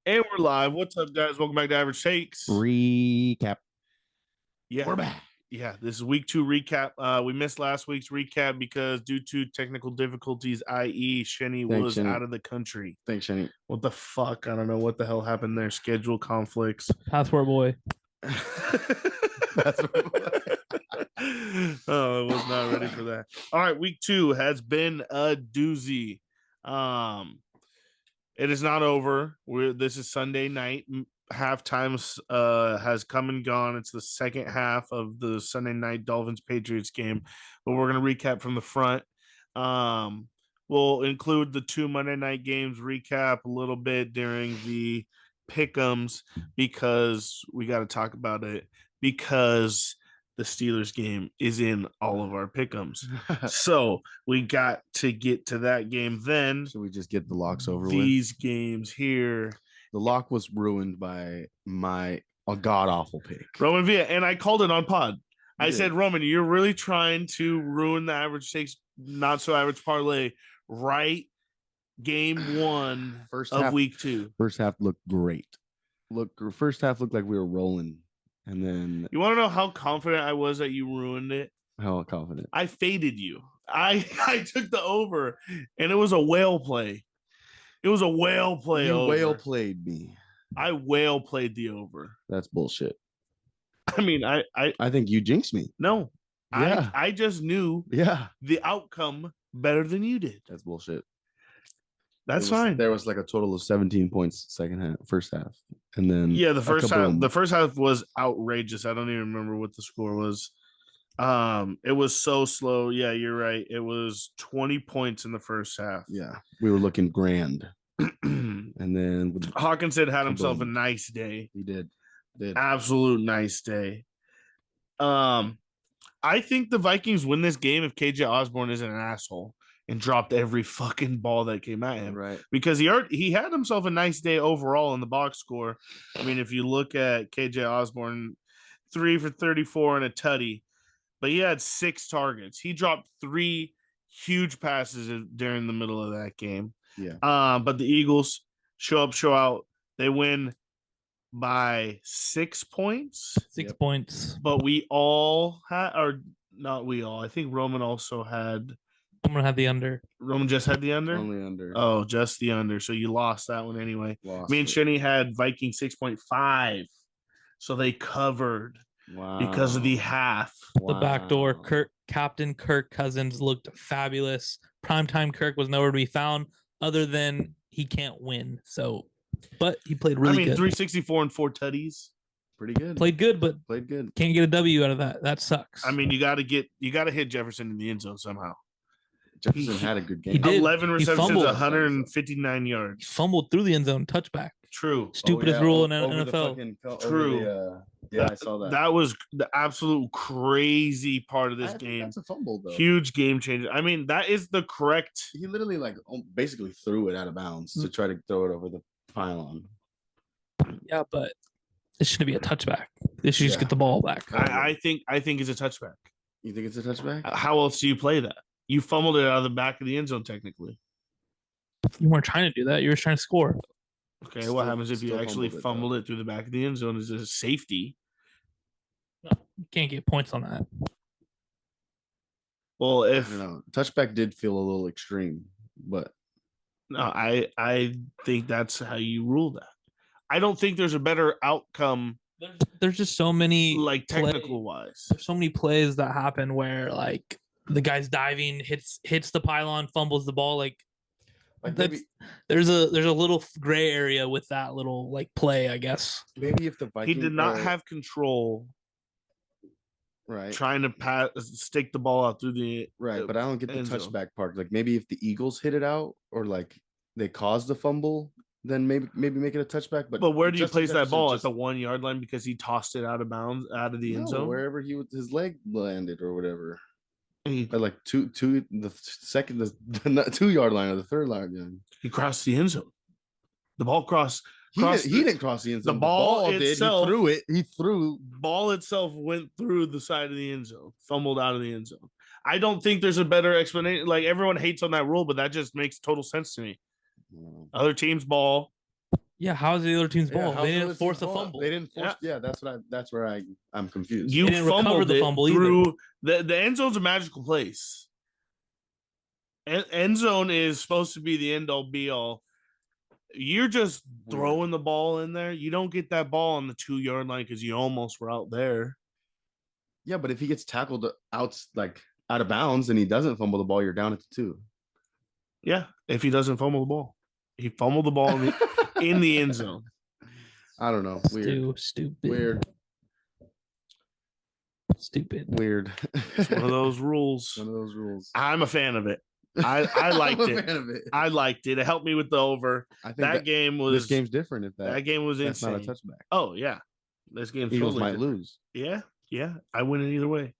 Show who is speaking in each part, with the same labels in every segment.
Speaker 1: And we're live. What's up, guys? Welcome back to Average Takes.
Speaker 2: Recap.
Speaker 1: Yeah,
Speaker 2: We're back.
Speaker 1: Yeah, this is week 2 recap. We missed last week's recap because due to technical difficulties, i.e., Shenny was
Speaker 2: Shenny.
Speaker 1: out of the country.
Speaker 2: Thanks, Shenny.
Speaker 1: What the fuck? I don't know what the hell happened there. Schedule conflicts.
Speaker 3: Passport boy.
Speaker 2: Passport boy.
Speaker 1: Oh, I was not ready for that. All right, week 2 has been a doozy. It is not over. This is Sunday night. Halftime has come and gone. It's the second half of the Sunday night Dolphins Patriots game, but we're going to recap from the front. We'll include the 2 Monday night games, recap a little bit during the pick'ems because we got to talk about it because the Steelers game is in all of our pick'ems. So we got to get to that game then.
Speaker 2: Should we just get the locks over
Speaker 1: These games here.
Speaker 2: The lock was ruined by a god-awful pick.
Speaker 1: Roman Villa, and I called it on pod. I said, Roman, you're really trying to ruin the Average Takes, not so average parlay right game 1 of week 2.
Speaker 2: First half looked great. First half looked like we were rolling. And then
Speaker 1: you want to know how confident I was that you ruined it?
Speaker 2: How confident?
Speaker 1: I faded you. I took the over, and it was a whale play. It was a whale play.
Speaker 2: You
Speaker 1: over.
Speaker 2: Whale played me.
Speaker 1: I whale played the over.
Speaker 2: That's bullshit.
Speaker 1: I mean, I
Speaker 2: think you jinxed me.
Speaker 1: No.
Speaker 2: Yeah.
Speaker 1: I just knew the outcome better than you did.
Speaker 2: That's bullshit.
Speaker 1: That's fine.
Speaker 2: There was like a total of 17 points first half. And then
Speaker 1: the first half was outrageous. I don't even remember what the score was. It was so slow. Yeah, you're right. It was 20 points in the first half.
Speaker 2: Yeah. We were looking grand. And then
Speaker 1: Hawkinson had himself a nice day.
Speaker 2: He did.
Speaker 1: Absolute nice day. I think the Vikings win this game if KJ Osborne isn't an asshole and dropped every fucking ball that came at him.
Speaker 2: Right.
Speaker 1: Because he had himself a nice day overall in the box score. I mean, if you look at KJ Osborne, 3 for 34 and a tutty, but he had 6 targets. He dropped 3 huge passes during the middle of that game.
Speaker 2: Yeah.
Speaker 1: But the Eagles show up, show out. They win by 6 points.
Speaker 3: 6 points.
Speaker 1: But we all had, or not we all. I think Roman also had.
Speaker 3: Roman had the under.
Speaker 1: Roman just had the under?
Speaker 2: Only under.
Speaker 1: Oh, just the under. So you lost that one anyway. Me and Shenny had Viking 6.5. So they covered because of the half.
Speaker 3: The back door. Captain Kirk Cousins looked fabulous. Primetime Kirk was nowhere to be found other than he can't win. So, but he played really good.
Speaker 1: 364 and 4 tutties.
Speaker 2: Pretty good.
Speaker 3: Played good, but
Speaker 2: played good.
Speaker 3: Can't get a W out of that. That sucks.
Speaker 1: I mean, you got to hit Jefferson in the end zone somehow.
Speaker 2: Jefferson had a good game.
Speaker 3: He did.
Speaker 1: 11 receptions, 159 yards.
Speaker 3: He fumbled through the end zone, touchback.
Speaker 1: True.
Speaker 3: Stupidest rule in NFL.
Speaker 1: True.
Speaker 2: I saw that.
Speaker 1: That was the absolute crazy part of this game.
Speaker 2: That's a fumble, though.
Speaker 1: Huge game changer. I mean, that is the correct.
Speaker 2: He literally basically threw it out of bounds to try to throw it over the pylon.
Speaker 3: Yeah, but it shouldn't be a touchback. They should just get the ball back.
Speaker 1: I think it's a touchback.
Speaker 2: You think it's a touchback?
Speaker 1: How else do you play that? You fumbled it out of the back of the end zone, technically.
Speaker 3: You weren't trying to do that. You were trying to score.
Speaker 1: Okay, what happens if you actually fumbled it through the back of the end zone? Is it a safety?
Speaker 3: No, you can't get points on that.
Speaker 1: Well, if
Speaker 2: touchback did feel a little extreme, but
Speaker 1: no, I think that's how you rule that. I don't think there's a better outcome.
Speaker 3: There's just so many
Speaker 1: technical wise.
Speaker 3: There's so many plays that happen where the guy's diving, hits the pylon, fumbles the ball. There's a little gray area with that little play, I guess.
Speaker 2: Maybe if the Vikings
Speaker 1: he did not have control,
Speaker 2: right?
Speaker 1: Trying to stick the ball out through the
Speaker 2: right, but I don't get the touchback part. Maybe if the Eagles hit it out or they caused the fumble, then maybe make it a touchback. But
Speaker 1: where do you place that ball at the 1 yard line because he tossed it out of bounds out of the end zone?
Speaker 2: Wherever his leg landed or whatever.
Speaker 1: At
Speaker 2: the 2 yard line or the 3rd line.
Speaker 1: He crossed the end zone. The ball crossed.
Speaker 2: He didn't cross the end zone.
Speaker 1: The ball itself,
Speaker 2: did. He threw it. He threw.
Speaker 1: Ball itself went through the side of the end zone, fumbled out of the end zone. I don't think there's a better explanation. Everyone hates on that rule, but that just makes total sense to me. Other team's ball,
Speaker 3: Yeah, how is the other team's
Speaker 2: Yeah,
Speaker 3: ball?
Speaker 2: how's
Speaker 3: They
Speaker 2: the
Speaker 3: didn't
Speaker 2: other
Speaker 3: force
Speaker 2: team's
Speaker 3: a
Speaker 2: ball?
Speaker 3: fumble.
Speaker 2: They didn't force. Yeah, that's where I'm confused.
Speaker 1: You
Speaker 3: didn't recover
Speaker 1: fumbled
Speaker 3: the
Speaker 1: it
Speaker 3: fumble either.
Speaker 1: through the end zone's a magical place. End zone is supposed to be the end all be all. You're just throwing the ball in there. You don't get that ball on the 2-yard line because you almost were out there.
Speaker 2: Yeah, but if he gets tackled out of bounds and he doesn't fumble the ball, you're down at the 2.
Speaker 1: Yeah, if he doesn't fumble the ball, he fumbled the ball in the end zone.
Speaker 2: I don't know. Weird.
Speaker 3: Stupid.
Speaker 2: Weird.
Speaker 1: It's one of those rules.
Speaker 2: One of those rules.
Speaker 1: I'm a fan of it. I liked
Speaker 2: I'm a
Speaker 1: it.
Speaker 2: fan of it.
Speaker 1: I liked it. It helped me with the over.
Speaker 2: I think
Speaker 1: That game was
Speaker 2: this game's different. If
Speaker 1: that game was
Speaker 2: that's
Speaker 1: insane.
Speaker 2: not a touchback.
Speaker 1: Oh yeah, this game
Speaker 2: Eagles
Speaker 1: totally
Speaker 2: might
Speaker 1: different.
Speaker 2: lose.
Speaker 1: Yeah. I win it either way.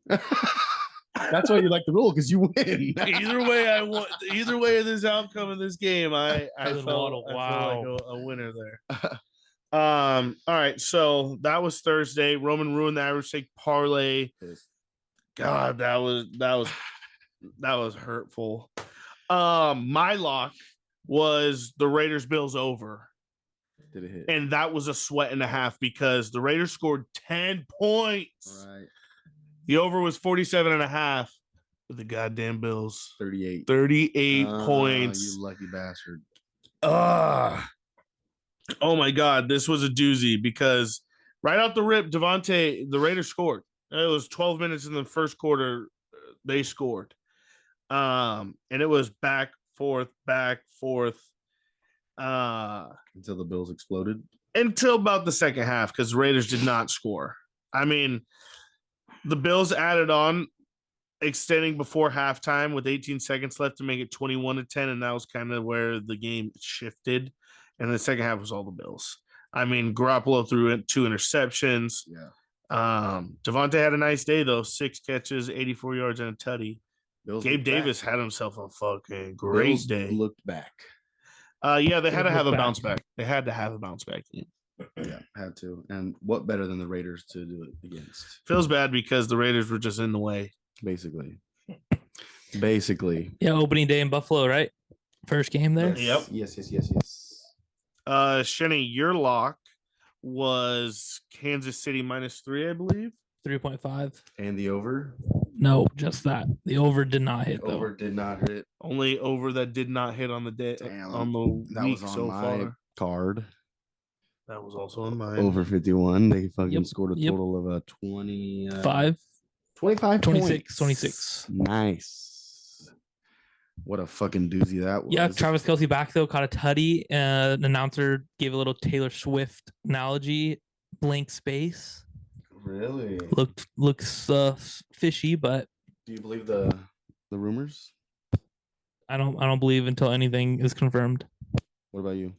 Speaker 2: That's why you like the rule, because you win.
Speaker 1: Either way, I won. Either way of this outcome of this game, I
Speaker 3: Cousin
Speaker 1: felt
Speaker 3: Waddle,
Speaker 1: like a winner there. All right, so that was Thursday. Roman ruined the average take parlay. God, that was hurtful. My lock was the Raiders Bills over.
Speaker 2: Did it hit?
Speaker 1: And that was a sweat and a half because the Raiders scored 10 points.
Speaker 2: Right.
Speaker 1: The over was 47 and a half with the goddamn Bills.
Speaker 2: 38.
Speaker 1: 38 points.
Speaker 2: You lucky bastard.
Speaker 1: Oh my God, this was a doozy because right out the rip, the Raiders scored. It was 12 minutes in the first quarter. They scored. And it was back, forth.
Speaker 2: Until the Bills exploded.
Speaker 1: Until about the second half, because the Raiders did not score. I mean, the Bills added on, extending before halftime with 18 seconds left to make it 21-10, and that was kind of where the game shifted. And the second half was all the Bills. I mean, Garoppolo threw 2 interceptions.
Speaker 2: Yeah.
Speaker 1: Devontae had a nice day though, 6 catches, 84 yards, and a tutty.
Speaker 2: Bills
Speaker 1: Gabe Davis had himself a fucking great day.
Speaker 2: Looked back.
Speaker 1: Yeah, they had to have a bounce back. They had to have a bounce back game.
Speaker 2: Yeah, had to. And what better than the Raiders to do it against?
Speaker 1: Feels bad because the Raiders were just in the way.
Speaker 2: Basically.
Speaker 3: Yeah, opening day in Buffalo, right? First game there.
Speaker 1: Yep.
Speaker 2: Yes.
Speaker 1: Shenny, your lock was Kansas City -3, I believe.
Speaker 3: 3.5.
Speaker 2: And the over?
Speaker 3: No, just that. The over did not hit though.
Speaker 2: Over did not hit.
Speaker 1: Only over that did not hit on the day.
Speaker 2: Damn,
Speaker 1: on the
Speaker 2: that
Speaker 1: week
Speaker 2: was on
Speaker 1: so
Speaker 2: my
Speaker 1: far.
Speaker 2: card.
Speaker 1: That was also on mine.
Speaker 2: Over 51. They fucking
Speaker 3: Yep,
Speaker 2: scored a total of a 20
Speaker 3: 25,
Speaker 2: 26
Speaker 3: 26.
Speaker 2: Nice. What a fucking doozy that was.
Speaker 3: Yeah, Travis Kelce back though, caught a tutty. An announcer gave a little Taylor Swift analogy, blank space.
Speaker 2: Really?
Speaker 3: Looks fishy, but
Speaker 2: Do you believe the rumors?
Speaker 3: I don't believe until anything is confirmed.
Speaker 2: What about you?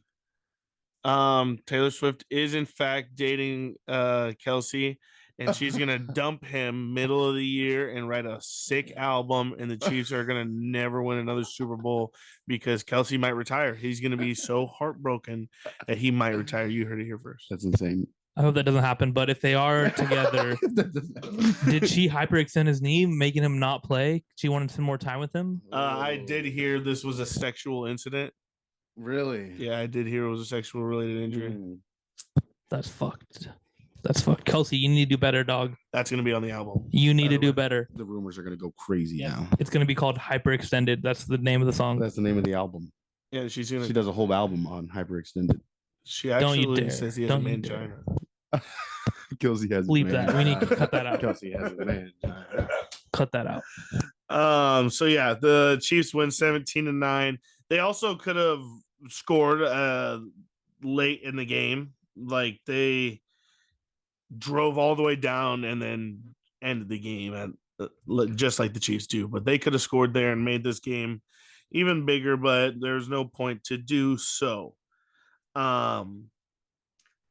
Speaker 1: Taylor Swift is in fact dating Kelsey, and she's gonna dump him middle of the year and write a sick album, and the Chiefs are gonna never win another Super Bowl because Kelsey might retire. He's gonna be so heartbroken that he might retire. You heard it here first.
Speaker 2: That's insane.
Speaker 3: I hope that doesn't happen. But if they are together, did she hyperextend his knee, making him not play? She wanted some more time with him.
Speaker 1: I did hear this was a sexual incident.
Speaker 2: Really?
Speaker 1: Yeah, I did hear it was a sexual related injury.
Speaker 3: That's fucked. Kelsey, you need to do better, dog.
Speaker 1: That's gonna be on the album.
Speaker 3: You need to do better.
Speaker 2: The rumors are gonna go crazy now.
Speaker 3: It's gonna be called Hyperextended. That's the name of the song.
Speaker 2: That's the name of the album.
Speaker 1: Yeah,
Speaker 2: She does a whole album on hyperextended.
Speaker 1: She
Speaker 3: Don't you
Speaker 1: actually
Speaker 3: dare.
Speaker 1: says he has
Speaker 3: Don't
Speaker 1: a
Speaker 3: you
Speaker 1: mangina.
Speaker 2: Kelsey has.
Speaker 3: Leave that. We need to cut that out.
Speaker 2: Kelsey has a man.
Speaker 3: Cut that out.
Speaker 1: So yeah, the Chiefs win 17-9. They also could have scored late in the game. Like they drove all the way down and then ended the game at just like the Chiefs do. But they could have scored there and made this game even bigger, but there's no point to do so.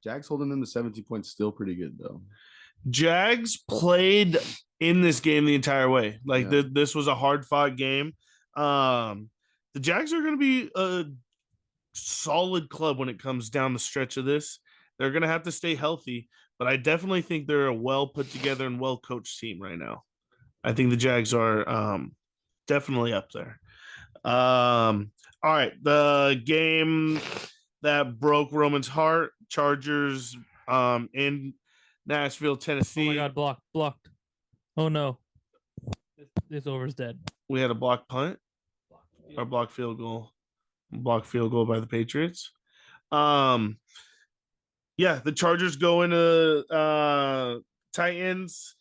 Speaker 2: Jags holding them to 17 points, still pretty good though.
Speaker 1: Jags played in this game the entire way. Like
Speaker 2: Yeah.
Speaker 1: this was a hard fought game. The Jags are going to be a solid club when it comes down the stretch of this. They're going to have to stay healthy, but I definitely think they're a well put together and well coached team right now. I think the Jags are definitely up there. All right, the that broke Roman's heart. Chargers in Nashville, Tennessee.
Speaker 3: Oh my God, blocked. Oh no, this over's dead.
Speaker 1: We had a block punt or block field goal. Block field goal by the Patriots. Yeah, the Chargers go into Titans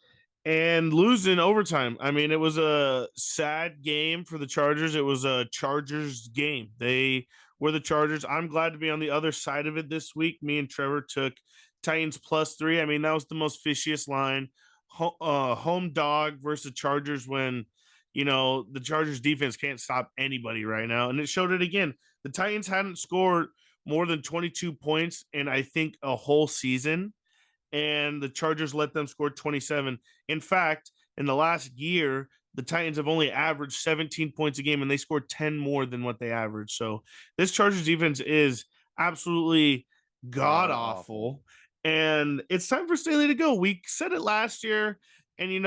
Speaker 1: and lose in overtime. I mean, it was a sad game for the Chargers. It was a Chargers game. They were the Chargers. I'm glad to be on the other side of it this week. Me and Trevor took Titans +3. I mean, that was the most fishiest line. Home dog versus Chargers when, the Chargers defense can't stop anybody right now. And it showed it again. The Titans hadn't scored more than 22 points in, I think, a whole season. And the Chargers let them score 27. In fact, in the last year, the Titans have only averaged 17 points a game, and they scored 10 more than what they averaged. So this Chargers defense is absolutely god awful. And it's time for Staley to go. We said it last year, and making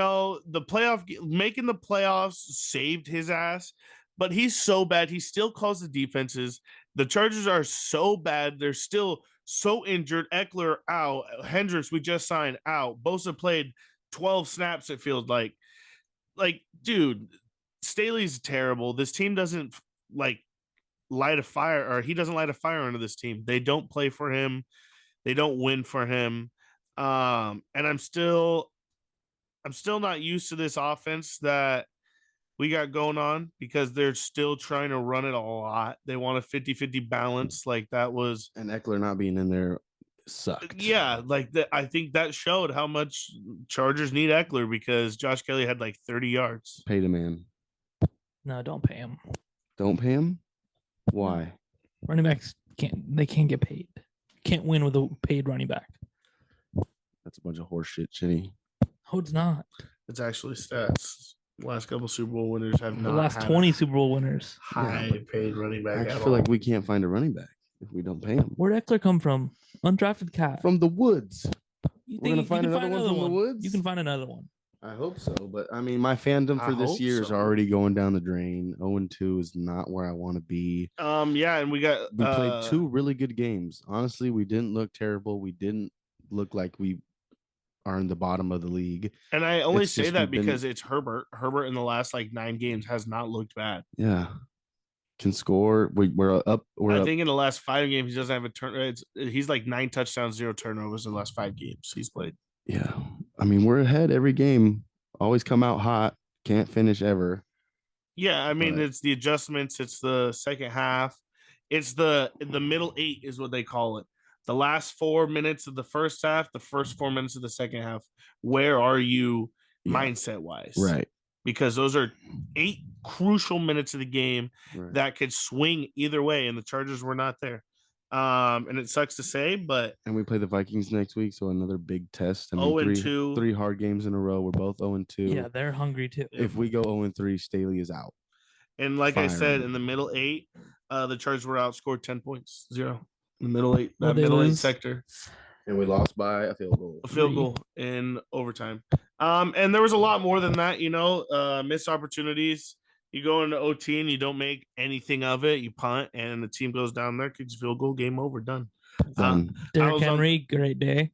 Speaker 1: the playoffs saved his ass, but he's so bad. He still calls the defenses. The Chargers are so bad. They're still so injured. Eckler out. Hendricks, we just signed, out. Bosa played 12 snaps, it feels like. Like, dude, Staley's terrible. This team doesn't light a fire, or he doesn't light a fire under this team. They don't play for him. They don't win for him. And I'm still not used to this offense that we got going on, because they're still trying to run it a lot. They want a 50-50 balance. Like that was,
Speaker 2: and Eckler not being in there sucked.
Speaker 1: Yeah, like that. I think that showed how much Chargers need Eckler, because Josh Kelly had like 30 yards.
Speaker 2: Pay the man.
Speaker 3: No, don't pay him.
Speaker 2: Don't pay him? Why?
Speaker 3: Running backs can't get paid. Can't win with a paid running back.
Speaker 2: That's a bunch of horse shit, Chinny.
Speaker 3: Oh, it's not.
Speaker 1: It's actually stats. Last couple Super Bowl winners have not
Speaker 3: The last
Speaker 1: had
Speaker 3: 20 Super Bowl winners.
Speaker 1: high paid running back.
Speaker 2: I just feel like we can't find a running back if we don't pay him.
Speaker 3: Where'd Eckler come from? Undrafted cat.
Speaker 2: From the woods.
Speaker 3: You
Speaker 2: We're gonna find another one from the woods?
Speaker 3: You can find another one.
Speaker 2: I hope so, but I mean, my fandom for this year is already going down the drain. 0-2 is not where I want to be.
Speaker 1: Yeah, and we
Speaker 2: played 2 really good games. Honestly, we didn't look terrible. We didn't look like we are in the bottom of the league.
Speaker 1: And I only say that because it's Herbert. Herbert in the last 9 games has not looked bad.
Speaker 2: Yeah. Can score. We're up.
Speaker 1: I think in the last 5 games, he doesn't have a turn. He's 9 touchdowns, 0 turnovers in the last 5 games he's played.
Speaker 2: Yeah. I mean, we're ahead every game. Always come out hot. Can't finish ever.
Speaker 1: Yeah. I mean, it's the adjustments. It's the second half. It's the middle 8 is what they call it. The last 4 minutes of the first half, the first 4 minutes of the second half. Where are you mindset wise?
Speaker 2: Right.
Speaker 1: Because those are 8 crucial minutes of the game that could swing either way, and the Chargers were not there. And it sucks to say, but
Speaker 2: we play the Vikings next week, so another big test. I
Speaker 1: mean,
Speaker 2: 0-2, 3 hard games in a row. We're both 0-2.
Speaker 3: Yeah, they're hungry too.
Speaker 2: If we go 0-3, Staley is out.
Speaker 1: And like I said, in the middle 8, the Chargers were outscored 10 points, 0. In the middle 8, that middle 8 sector.
Speaker 2: And we lost by a field goal.
Speaker 1: A field goal in overtime. And there was a lot more than that, missed opportunities. You go into OT and you don't make anything of it. You punt, and the team goes down there, kicks field goal, game over, done.
Speaker 3: Derrick Henry, great day.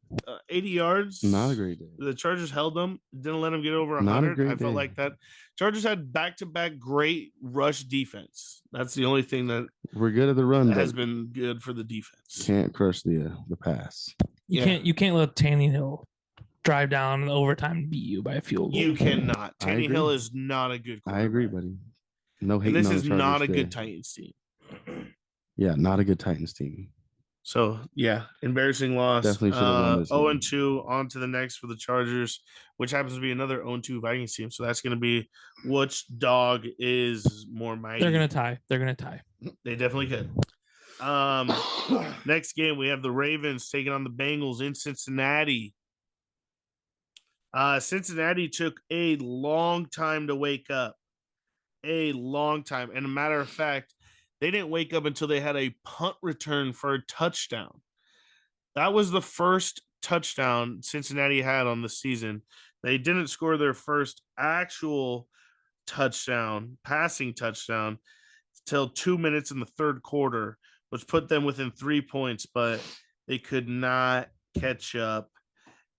Speaker 1: 80 yards.
Speaker 2: Not a great day.
Speaker 1: The Chargers held them, didn't let them get over 100. I felt like that. Chargers had back-to-back great rush defense. That's the only thing that
Speaker 2: we're good at the run.
Speaker 1: Has been good for the defense.
Speaker 2: Can't crush the pass.
Speaker 3: You can't let Tannehill drive down in overtime and beat you by a field goal.
Speaker 1: You cannot. Tannehill is not a good quarterback.
Speaker 2: I agree, buddy. No hate.
Speaker 1: And this is not a good Titans team.
Speaker 2: Yeah, not a good Titans team.
Speaker 1: So, yeah, embarrassing loss.
Speaker 2: Definitely should have won this.
Speaker 1: 0-2, on to the next for the Chargers, which happens to be another 0-2 Vikings team. So that's going to be which dog is more mighty.
Speaker 3: They're going to tie.
Speaker 1: They definitely could. Next game, we have the Ravens taking on the Bengals in Cincinnati. Cincinnati took a long time to wake up. A long time. And a matter of fact, they didn't wake up until they had a punt return for a touchdown. That was the first touchdown Cincinnati had on the season. They didn't score their first actual touchdown, passing touchdown, till 2 minutes in the third quarter which put them within 3 points, but they could not catch up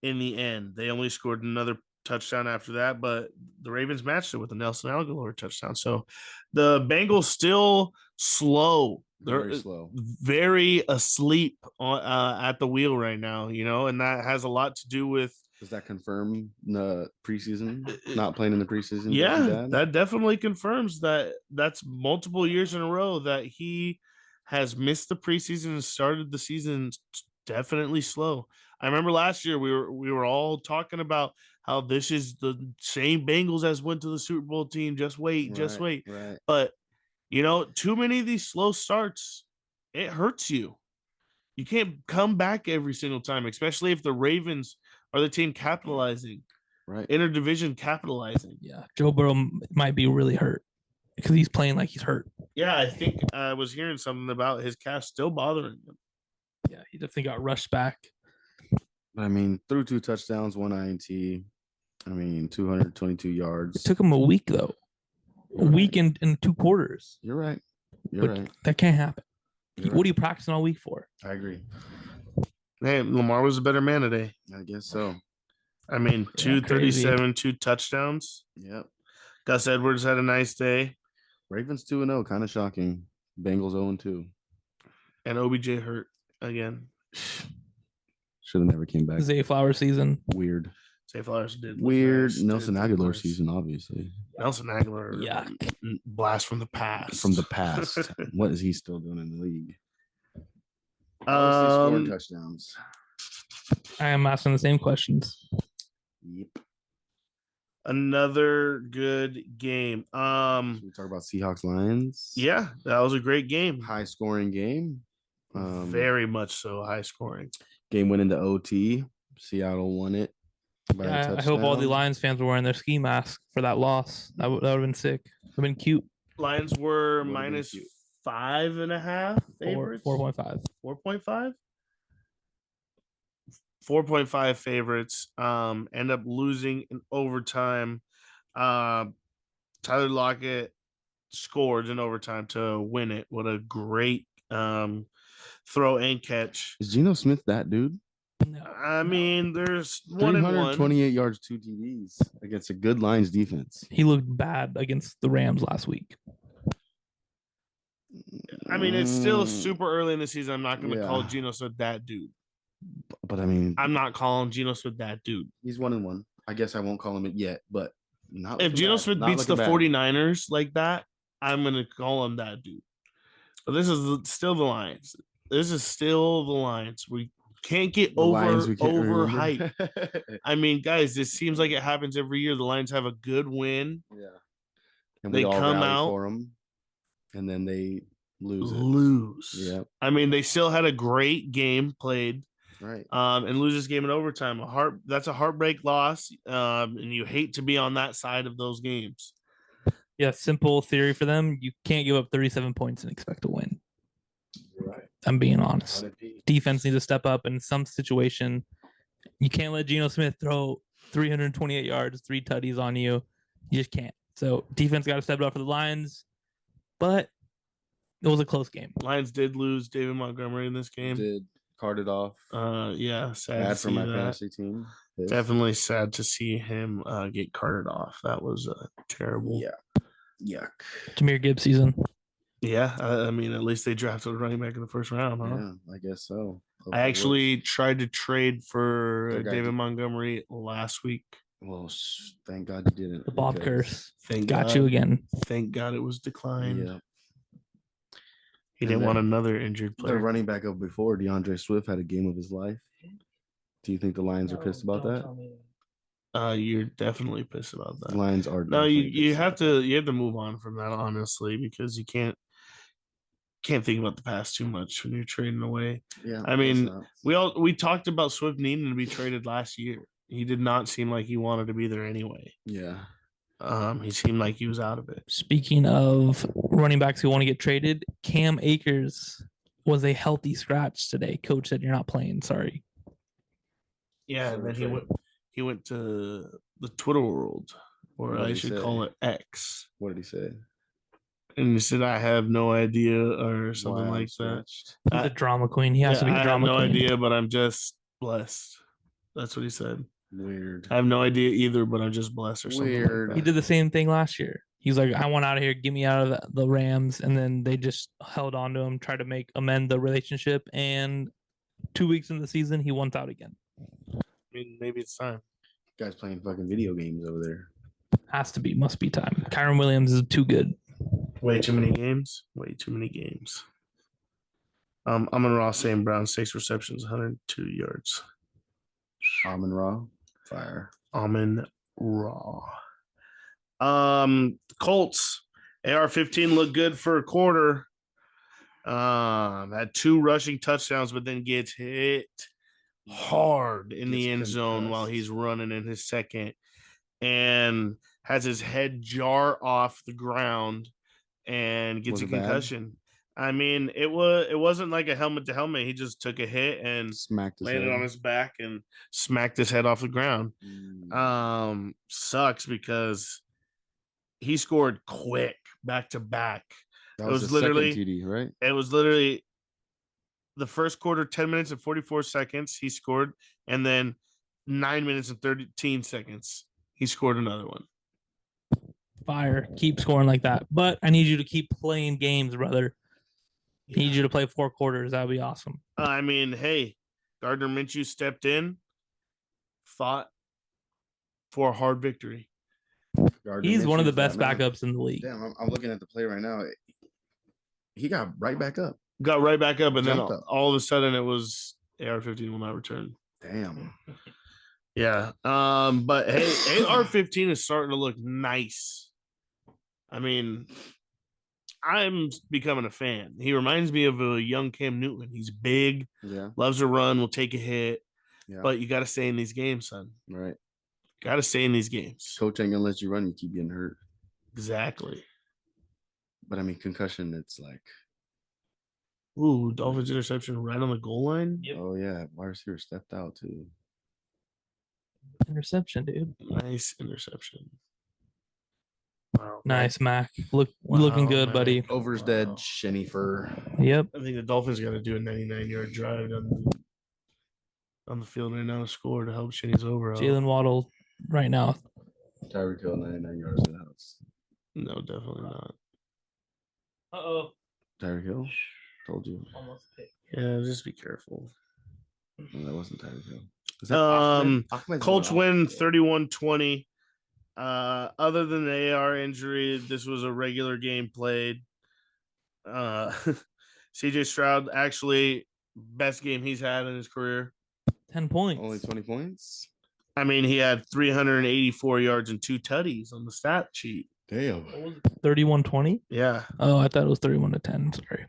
Speaker 1: in the end. They only scored another touchdown after that, but the Ravens matched it with a Nelson Aguilar touchdown. So the Bengals still slow. They're
Speaker 2: Very slow.
Speaker 1: very asleep at the wheel right now, and that has a lot to do with.
Speaker 2: Does that confirm the preseason? Not playing in the preseason?
Speaker 1: Yeah, that definitely confirms that. That's multiple years in a row that he has missed the preseason and started the season definitely slow. I remember last year we were all talking about how this is the same Bengals as went to the Super Bowl team. Just wait, just wait.
Speaker 2: Right.
Speaker 1: But too many of these slow starts, it hurts you. You can't come back every single time, especially if the Ravens are the team capitalizing.
Speaker 2: Right.
Speaker 1: Interdivision capitalizing.
Speaker 3: Yeah. Joe Burrow might be really hurt because he's playing like he's hurt.
Speaker 1: Yeah, I think I was hearing something about his calf still bothering him.
Speaker 3: Yeah, he definitely got rushed back.
Speaker 2: I mean, threw 2 touchdowns, 1 INT. 222 yards.
Speaker 3: It took him a week, though. A week in 2 quarters.
Speaker 2: You're right. You're right.
Speaker 3: That can't happen.
Speaker 2: You're
Speaker 3: What are you practicing all week for?
Speaker 2: I agree.
Speaker 1: Hey, Lamar was a better man today.
Speaker 2: I guess so.
Speaker 1: 237, 2 touchdowns.
Speaker 2: Yep.
Speaker 1: Gus Edwards had a nice day.
Speaker 2: Ravens 2-0, kind of shocking. Bengals 0-2.
Speaker 1: And OBJ hurt again.
Speaker 2: Should have never came back.
Speaker 3: Zay Flowers season.
Speaker 2: Weird.
Speaker 1: Zay Flowers did.
Speaker 2: Weird. Nice. Nelson Aguilar season, obviously.
Speaker 1: Nelson Aguilar.
Speaker 3: Yeah.
Speaker 1: Blast from the past.
Speaker 2: From the past. What is he still doing in the league?
Speaker 1: Scoring
Speaker 2: touchdowns.
Speaker 3: I am asking the same questions.
Speaker 2: Yep.
Speaker 1: Another good game.
Speaker 2: Should we talk about Seahawks Lions?
Speaker 1: Yeah, that was a great game.
Speaker 2: High scoring game.
Speaker 1: Very much so, high scoring.
Speaker 2: Game went into OT. Seattle won it.
Speaker 3: I hope all the Lions fans were wearing their ski mask for that loss. That would have been sick. Would have been cute.
Speaker 1: Lions were minus 5.5 favorites.
Speaker 3: 4.5.
Speaker 1: 4.5. 4.5 favorites. End up losing in overtime. Tyler Lockett scored in overtime to win it. What a great throw and catch.
Speaker 2: Is Geno Smith that dude?
Speaker 1: No. There's 128
Speaker 2: yards, 2 TDs against a good Lions defense.
Speaker 3: He looked bad against the Rams last week.
Speaker 1: It's still super early in the season. I'm not going to call Geno Smith that dude.
Speaker 2: But
Speaker 1: I'm not calling Geno Smith that dude.
Speaker 2: He's 1-1. I guess I won't call him it yet, but not.
Speaker 1: If Geno Smith beats the 49ers like that, I'm going to call him that dude. But this is still the Lions. This is still the Lions. We can't get over hype. Guys, this seems like it happens every year. The Lions have a good win.
Speaker 2: Yeah. And
Speaker 1: they come out
Speaker 2: for them, and then they
Speaker 1: lose.
Speaker 2: Yeah.
Speaker 1: They still had a great game played.
Speaker 2: Right.
Speaker 1: And lose this game in overtime. That's a heartbreak loss. And you hate to be on that side of those games.
Speaker 3: Yeah, simple theory for them. You can't give up 37 points and expect to win.
Speaker 2: Right.
Speaker 3: I'm being honest. Defense needs to step up in some situation. You can't let Geno Smith throw 328 yards, 3 tutties on you. You just can't. So defense got to step it up for the Lions. But it was a close game.
Speaker 1: Lions did lose David Montgomery in this game.
Speaker 2: Did carted off.
Speaker 1: Yeah,
Speaker 2: sad for my fantasy team.
Speaker 1: Definitely sad to see him get carted off. That was terrible.
Speaker 2: Yeah. Yuck.
Speaker 3: Jahmyr Gibbs season.
Speaker 1: Yeah, at least they drafted a running back in the first round, huh?
Speaker 2: Yeah, I guess so.
Speaker 1: I actually tried to trade for David Montgomery last week.
Speaker 2: Well, thank God you didn't.
Speaker 3: The Bob curse.
Speaker 1: Got
Speaker 3: you again.
Speaker 1: Thank God it was declined.
Speaker 2: Yeah.
Speaker 1: He didn't want another injured player.
Speaker 2: The running back of before, DeAndre Swift, had a game of his life. Do you think the Lions are pissed about that?
Speaker 1: You're definitely pissed about that.
Speaker 2: The Lions are.
Speaker 1: No, you have to move on from that, honestly, because you can't think about the past too much when you're trading away.
Speaker 2: Yeah.
Speaker 1: We talked about Swift needing to be traded last year. He did not seem like he wanted to be there anyway.
Speaker 2: Yeah.
Speaker 1: He seemed like he was out of it.
Speaker 3: Speaking of running backs who want to get traded, Cam Akers was a healthy scratch today. Coach said, "You're not playing. Sorry."
Speaker 1: Yeah, and then he went to the Twitter world, or I should call it X.
Speaker 2: What did he say?
Speaker 1: And you said I have no idea or something
Speaker 2: Why I'm
Speaker 1: like that.
Speaker 2: stretched.
Speaker 3: He's a drama queen. He has to be
Speaker 1: I
Speaker 3: a
Speaker 1: have
Speaker 3: drama
Speaker 1: no
Speaker 3: queen.
Speaker 1: idea, but I'm just blessed. That's what he said.
Speaker 2: Weird.
Speaker 1: I have no idea either, but I'm just blessed or something
Speaker 2: Weird.
Speaker 1: like
Speaker 3: He
Speaker 1: that.
Speaker 3: did the same thing last year. He's like, I want out of here. Get me out of the Rams. And then they just held on to him, tried to amend the relationship. And 2 weeks in the season, he wants out again.
Speaker 1: I mean, maybe it's time.
Speaker 2: Guys playing fucking video games over there.
Speaker 3: Must be time. Kyron Williams is too good.
Speaker 1: Way too many games. Way too many games. Amon-Ra St. Brown, 6 receptions, 102 yards.
Speaker 2: Amon-Ra, fire.
Speaker 1: Amon-Ra. Colts, AR-15 looked good for a quarter. Had 2 rushing touchdowns, but then gets hit hard in the end zone while he's running in his second, and has his head jar off the ground and gets a concussion. I mean, it wasn't like a helmet to helmet. He just took a hit and
Speaker 2: Smacked his
Speaker 1: landed
Speaker 2: head.
Speaker 1: on his back and smacked his head off the ground. Sucks because he scored quick back to back.
Speaker 2: That was literally second TD, right?
Speaker 1: It was literally the first quarter, 10 minutes and 44 seconds, he scored, and then 9 minutes and 13 seconds, he scored another one.
Speaker 3: Fire. Keep scoring like that. But I need you to keep playing games, brother. Yeah. Need you to play 4 quarters. That would be awesome.
Speaker 1: I mean, hey, Gardner Minshew stepped in, fought for a hard victory.
Speaker 3: He's one of the best backups in the league.
Speaker 2: Damn, I'm looking at the play right now. He got right back up.
Speaker 1: Got right back up, and then all of a sudden it was AR-15 will not return.
Speaker 2: Damn.
Speaker 1: Yeah. But hey, AR-15 is starting to look nice. I mean, I'm becoming a fan. He reminds me of a young Cam Newton. He's big, loves to run, will take a hit, but you got to stay in these games, son.
Speaker 2: Right.
Speaker 1: Got to stay in these games.
Speaker 2: Coach ain't gonna let you run. You keep getting hurt.
Speaker 1: Exactly.
Speaker 2: But I mean, concussion. It's like,
Speaker 1: ooh, Dolphins interception right on the goal line.
Speaker 2: Yep. Oh yeah, wide receiver stepped out too.
Speaker 3: Interception, dude.
Speaker 1: Nice interception.
Speaker 3: Wow. Nice, Mac. Looking good,
Speaker 1: man.
Speaker 3: buddy.
Speaker 2: Over's dead, Shenny fur.
Speaker 3: Yep.
Speaker 1: I think the Dolphins got to do a 99-yard drive on the field right now to score to help Shenny's over.
Speaker 3: Jalen Waddle right now.
Speaker 2: Tyreek Hill, 99 yards in the house.
Speaker 1: No, definitely not.
Speaker 3: Uh-oh.
Speaker 2: Tyreek Hill? Told you.
Speaker 1: Almost picked. Yeah, just be careful.
Speaker 2: No, that wasn't Tyreek Hill. Is that
Speaker 1: Colts win 31-20. Other than the AR injury, this was a regular game played. CJ Stroud actually best game he's had in his career.
Speaker 3: 10 points.
Speaker 2: Only 20 points.
Speaker 1: I mean, he had 384 yards and 2 tutties on the stat sheet.
Speaker 2: Damn.
Speaker 3: 31-20?
Speaker 1: Yeah.
Speaker 3: Oh, I thought it was 31-10. Sorry.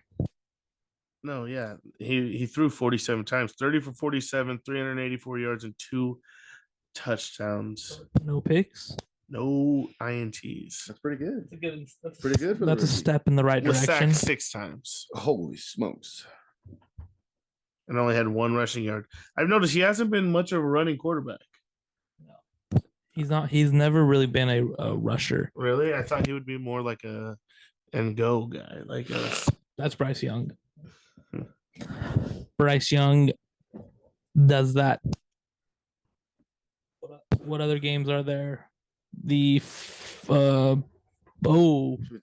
Speaker 1: No, yeah. He threw 47 times, 30 for 47, 384 yards and 2 touchdowns.
Speaker 3: No picks.
Speaker 1: No INTs.
Speaker 2: That's pretty good.
Speaker 3: That's
Speaker 2: pretty good.
Speaker 3: That's a step in the right
Speaker 1: was
Speaker 3: direction.
Speaker 1: Sacked 6 times.
Speaker 2: Holy smokes!
Speaker 1: And only had 1 rushing yard. I've noticed he hasn't been much of a running quarterback.
Speaker 3: No, he's not. He's never really been a rusher.
Speaker 1: Really, I thought he would be more like a and go guy. Like
Speaker 3: that's Bryce Young. Bryce Young does that. What other games are there? The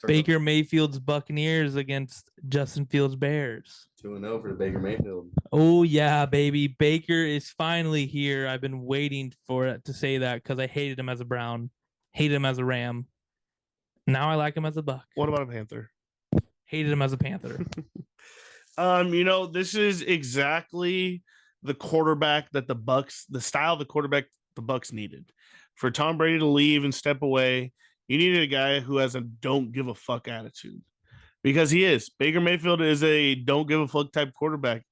Speaker 3: Baker Mayfield's Buccaneers against Justin Fields Bears.
Speaker 2: 2-0 for Baker Mayfield.
Speaker 3: Oh yeah, baby. Baker is finally here. I've been waiting for it to say that because I hated him as a Brown, hated him as a Ram. Now I like him as a Buck.
Speaker 1: What about a Panther?
Speaker 3: Hated him as a Panther.
Speaker 1: This is exactly the quarterback that the style of the quarterback the Bucks needed. For Tom Brady to leave and step away, you needed a guy who has a don't give a fuck attitude. Because he is. Baker Mayfield is a don't give a fuck type quarterback.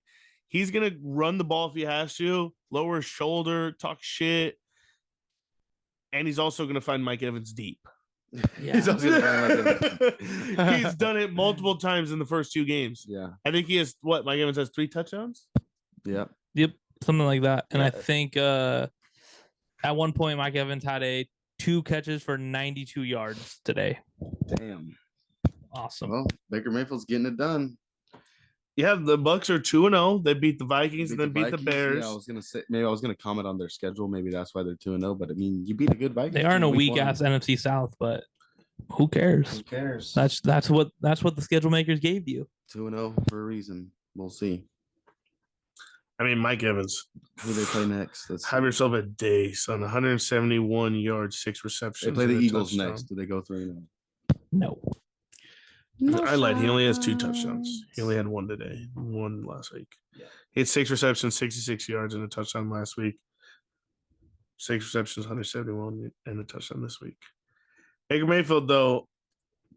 Speaker 1: He's going to run the ball if he has to, lower his shoulder, talk shit. And he's also going to find Mike Evans deep.
Speaker 2: Yeah. He's also going to find Mike Evans.
Speaker 1: He's done it multiple times in the first 2 games.
Speaker 2: Yeah.
Speaker 1: I think he has, Mike Evans has 3 touchdowns?
Speaker 2: Yep.
Speaker 3: Something like that. And I think at one point, Mike Evans had 2 catches for 92 yards today.
Speaker 2: Damn.
Speaker 3: Awesome.
Speaker 2: Well, Baker Mayfield's getting it done.
Speaker 1: Yeah, the Bucks are 2-0. They beat the
Speaker 2: They
Speaker 1: Vikings and then beat the
Speaker 2: Vikings.
Speaker 1: Bears.
Speaker 2: Yeah, I was gonna say maybe I was gonna comment on their schedule. Maybe that's why they're 2-0. But I mean, you beat a good Vikings.
Speaker 3: They are in a
Speaker 2: week
Speaker 3: weak
Speaker 2: one.
Speaker 3: ass NFC South, but who cares?
Speaker 2: Who cares?
Speaker 3: That's what the schedule makers gave you.
Speaker 2: 2-0 for a reason. We'll see.
Speaker 1: I mean, Mike Evans.
Speaker 2: Who they play next? Let's
Speaker 1: Have
Speaker 2: see.
Speaker 1: yourself a day, son. 171 yards, 6 receptions.
Speaker 2: They play the
Speaker 1: and a
Speaker 2: Eagles
Speaker 1: touchdown.
Speaker 2: next. Do they go 3-0?
Speaker 3: No.
Speaker 1: I lied. He only has 2 touchdowns. He only had 1 today, 1 last week.
Speaker 2: Yeah.
Speaker 1: He had 6 receptions, 66 yards, and a touchdown last week. 6 receptions, 171, and a touchdown this week. Baker Mayfield, though,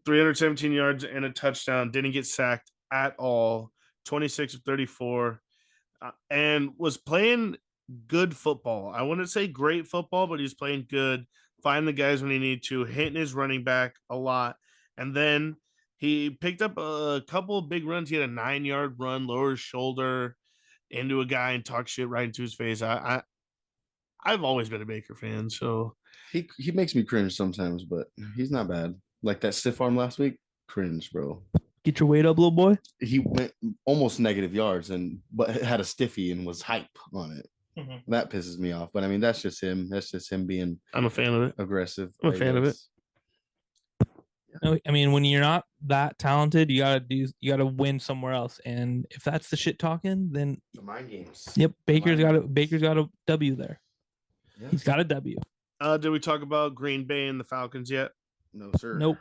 Speaker 1: 317 yards and a touchdown. Didn't get sacked at all. 26 of 34. And was playing good football. I wouldn't say great football, but he's playing good. Find the guys when he need to. Hitting his running back a lot. And then he picked up a couple of big runs. He had a 9-yard run, lower his shoulder into a guy and talked shit right into his face. I've always been a Baker fan, so
Speaker 2: He makes me cringe sometimes, but he's not bad. Like that stiff arm last week, cringe, bro.
Speaker 3: Get your weight up, little boy.
Speaker 2: He went almost negative yards but had a stiffy and was hype on it.
Speaker 3: Mm-hmm.
Speaker 2: That pisses me off. But I mean, that's just him. That's just him being
Speaker 1: I'm a fan of it.
Speaker 2: aggressive.
Speaker 1: I'm a fan of it.
Speaker 3: I mean, when you're not that talented, you gotta win somewhere else. And if that's the shit talking, then
Speaker 2: The mind games.
Speaker 3: yep, Baker's got a W there.
Speaker 2: Yeah.
Speaker 3: He's got a W.
Speaker 1: Did we talk about Green Bay and the Falcons yet?
Speaker 2: No, sir.
Speaker 3: Nope.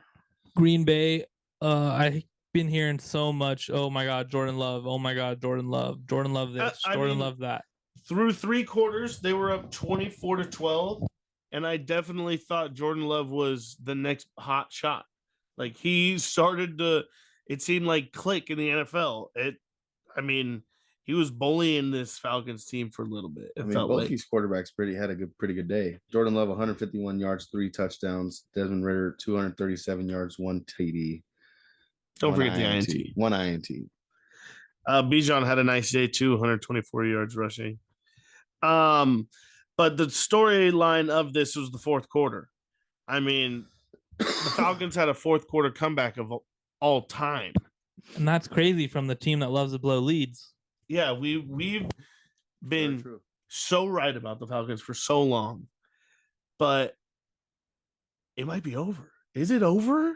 Speaker 3: Green Bay. I've been hearing so much. Oh my God, Jordan Love. Oh my God, Jordan Love. Jordan Love this. Jordan Love that.
Speaker 1: Through 3 quarters, they were up 24-12, and I definitely thought Jordan Love was the next hot shot. Like he started to, it seemed like click in the NFL. He was bullying this Falcons team for a little bit. It felt
Speaker 2: both
Speaker 1: like
Speaker 2: these quarterbacks had a pretty good day. Jordan Love 151 yards, 3 touchdowns. Desmond Ridder 237 yards, 1 TD.
Speaker 1: Don't forget the INT.
Speaker 2: 1 INT.
Speaker 1: Bijan had a nice day too, 124 yards rushing. But the storyline of this was the fourth quarter. I mean, the Falcons had a fourth quarter comeback of all time.
Speaker 3: And that's crazy from the team that loves to blow leads.
Speaker 1: Yeah, we've been so right about the Falcons for so long. But it might be over. Is it over?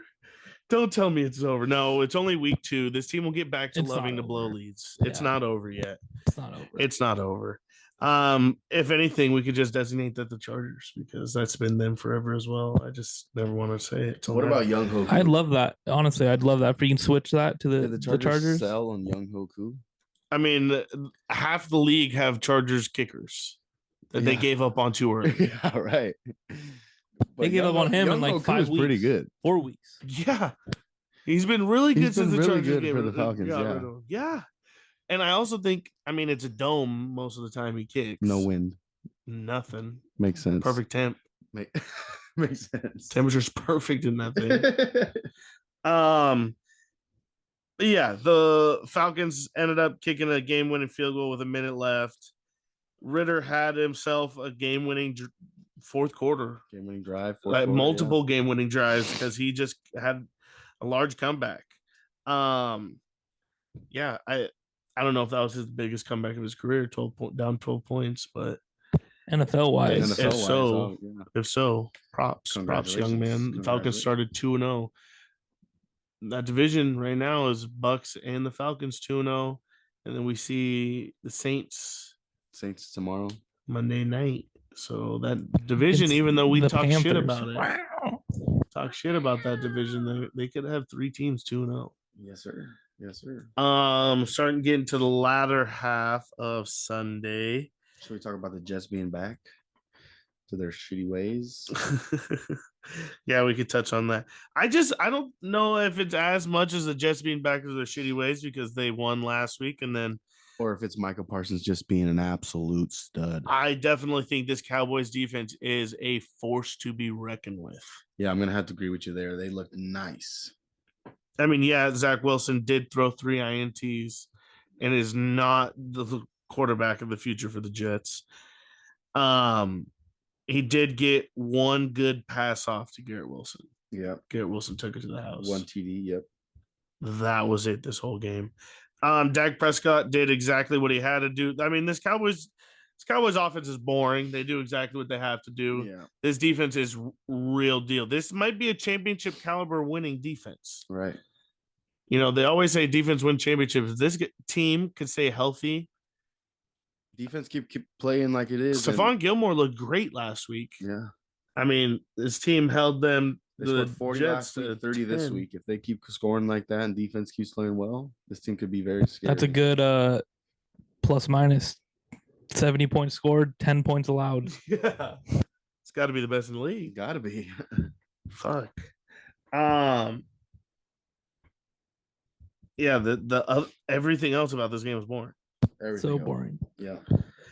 Speaker 1: Don't tell me it's over. No, it's only week 2. This team will get back to loving to blow leads. It's not over yet.
Speaker 3: It's not over.
Speaker 1: It's not over. If anything, we could just designate that the Chargers, because that's been them forever as well. I just never want to say it.
Speaker 2: What about Young Hoku?
Speaker 3: I'd love that. Honestly, I'd love that. If you can switch that to
Speaker 2: Did the Chargers sell on Young Hoku?
Speaker 1: I mean, half the league have Chargers kickers that they gave up on too early.
Speaker 2: Yeah, right.
Speaker 3: They gave up on him in like
Speaker 2: Hoku
Speaker 3: 5 weeks.
Speaker 2: Pretty good.
Speaker 3: 4 weeks.
Speaker 1: Yeah. He's been really good since the Chargers
Speaker 2: good
Speaker 1: game.
Speaker 2: for the Falcons,
Speaker 1: Yeah. And I also think, it's a dome most of the time he kicks.
Speaker 2: No wind.
Speaker 1: Nothing.
Speaker 2: Makes sense.
Speaker 1: Perfect temp.
Speaker 2: Makes sense.
Speaker 1: Temperature's perfect in that thing. Yeah, the Falcons ended up kicking a game-winning field goal with a minute left. Ritter had himself a game-winning fourth quarter.
Speaker 2: Game-winning drive.
Speaker 1: Multiple game-winning drives because he just had a large comeback. Yeah, I don't know if that was his biggest comeback of his career, down 12 points, but
Speaker 3: NFL wise,
Speaker 1: if so, props, young man. The Falcons started 2-0. That division right now is Bucks and the Falcons 2-0, and then we see the Saints
Speaker 2: tomorrow,
Speaker 1: Monday night. So that division, even though we talk shit about it, talk shit about that division, they could have 3 teams 2-0.
Speaker 2: Yes, sir. Yes, sir.
Speaker 1: Starting getting to the latter half of Sunday.
Speaker 2: Should we talk about the Jets being back to their shitty ways?
Speaker 1: Yeah, we could touch on that. I don't know if it's as much as the Jets being back to their shitty ways because they won last week, and then,
Speaker 2: or if it's Michael Parsons just being an absolute stud.
Speaker 1: I definitely think this Cowboys defense is a force to be reckoned with.
Speaker 2: Yeah, I'm gonna have to agree with you there. They look nice.
Speaker 1: I mean, yeah, Zach Wilson did throw 3 INTs and is not the quarterback of the future for the Jets. He did get 1 good pass off to Garrett Wilson.
Speaker 2: Yeah.
Speaker 1: Garrett Wilson took it to the house.
Speaker 2: 1 TD, yep.
Speaker 1: That was it this whole game. Dak Prescott did exactly what he had to do. I mean, this Cowboys offense is boring. They do exactly what they have to do.
Speaker 2: Yeah.
Speaker 1: This defense is real deal. This might be a championship caliber winning defense.
Speaker 2: Right.
Speaker 1: You know, they always say defense win championships. This team could stay healthy.
Speaker 2: Defense keep playing like it is.
Speaker 1: Stephon Gilmore looked great last week.
Speaker 2: Yeah.
Speaker 1: I mean, this team held them.
Speaker 2: They scored 40 last week, 30 this week. If they keep scoring like that and defense keeps playing well, this team could be very scary.
Speaker 3: That's a good plus minus 70 points scored, 10 points allowed.
Speaker 1: Yeah. It's got to be the best in the league.
Speaker 2: Got to be.
Speaker 1: Fuck. Yeah, the everything else about this game was boring.
Speaker 3: So boring.
Speaker 2: Yeah.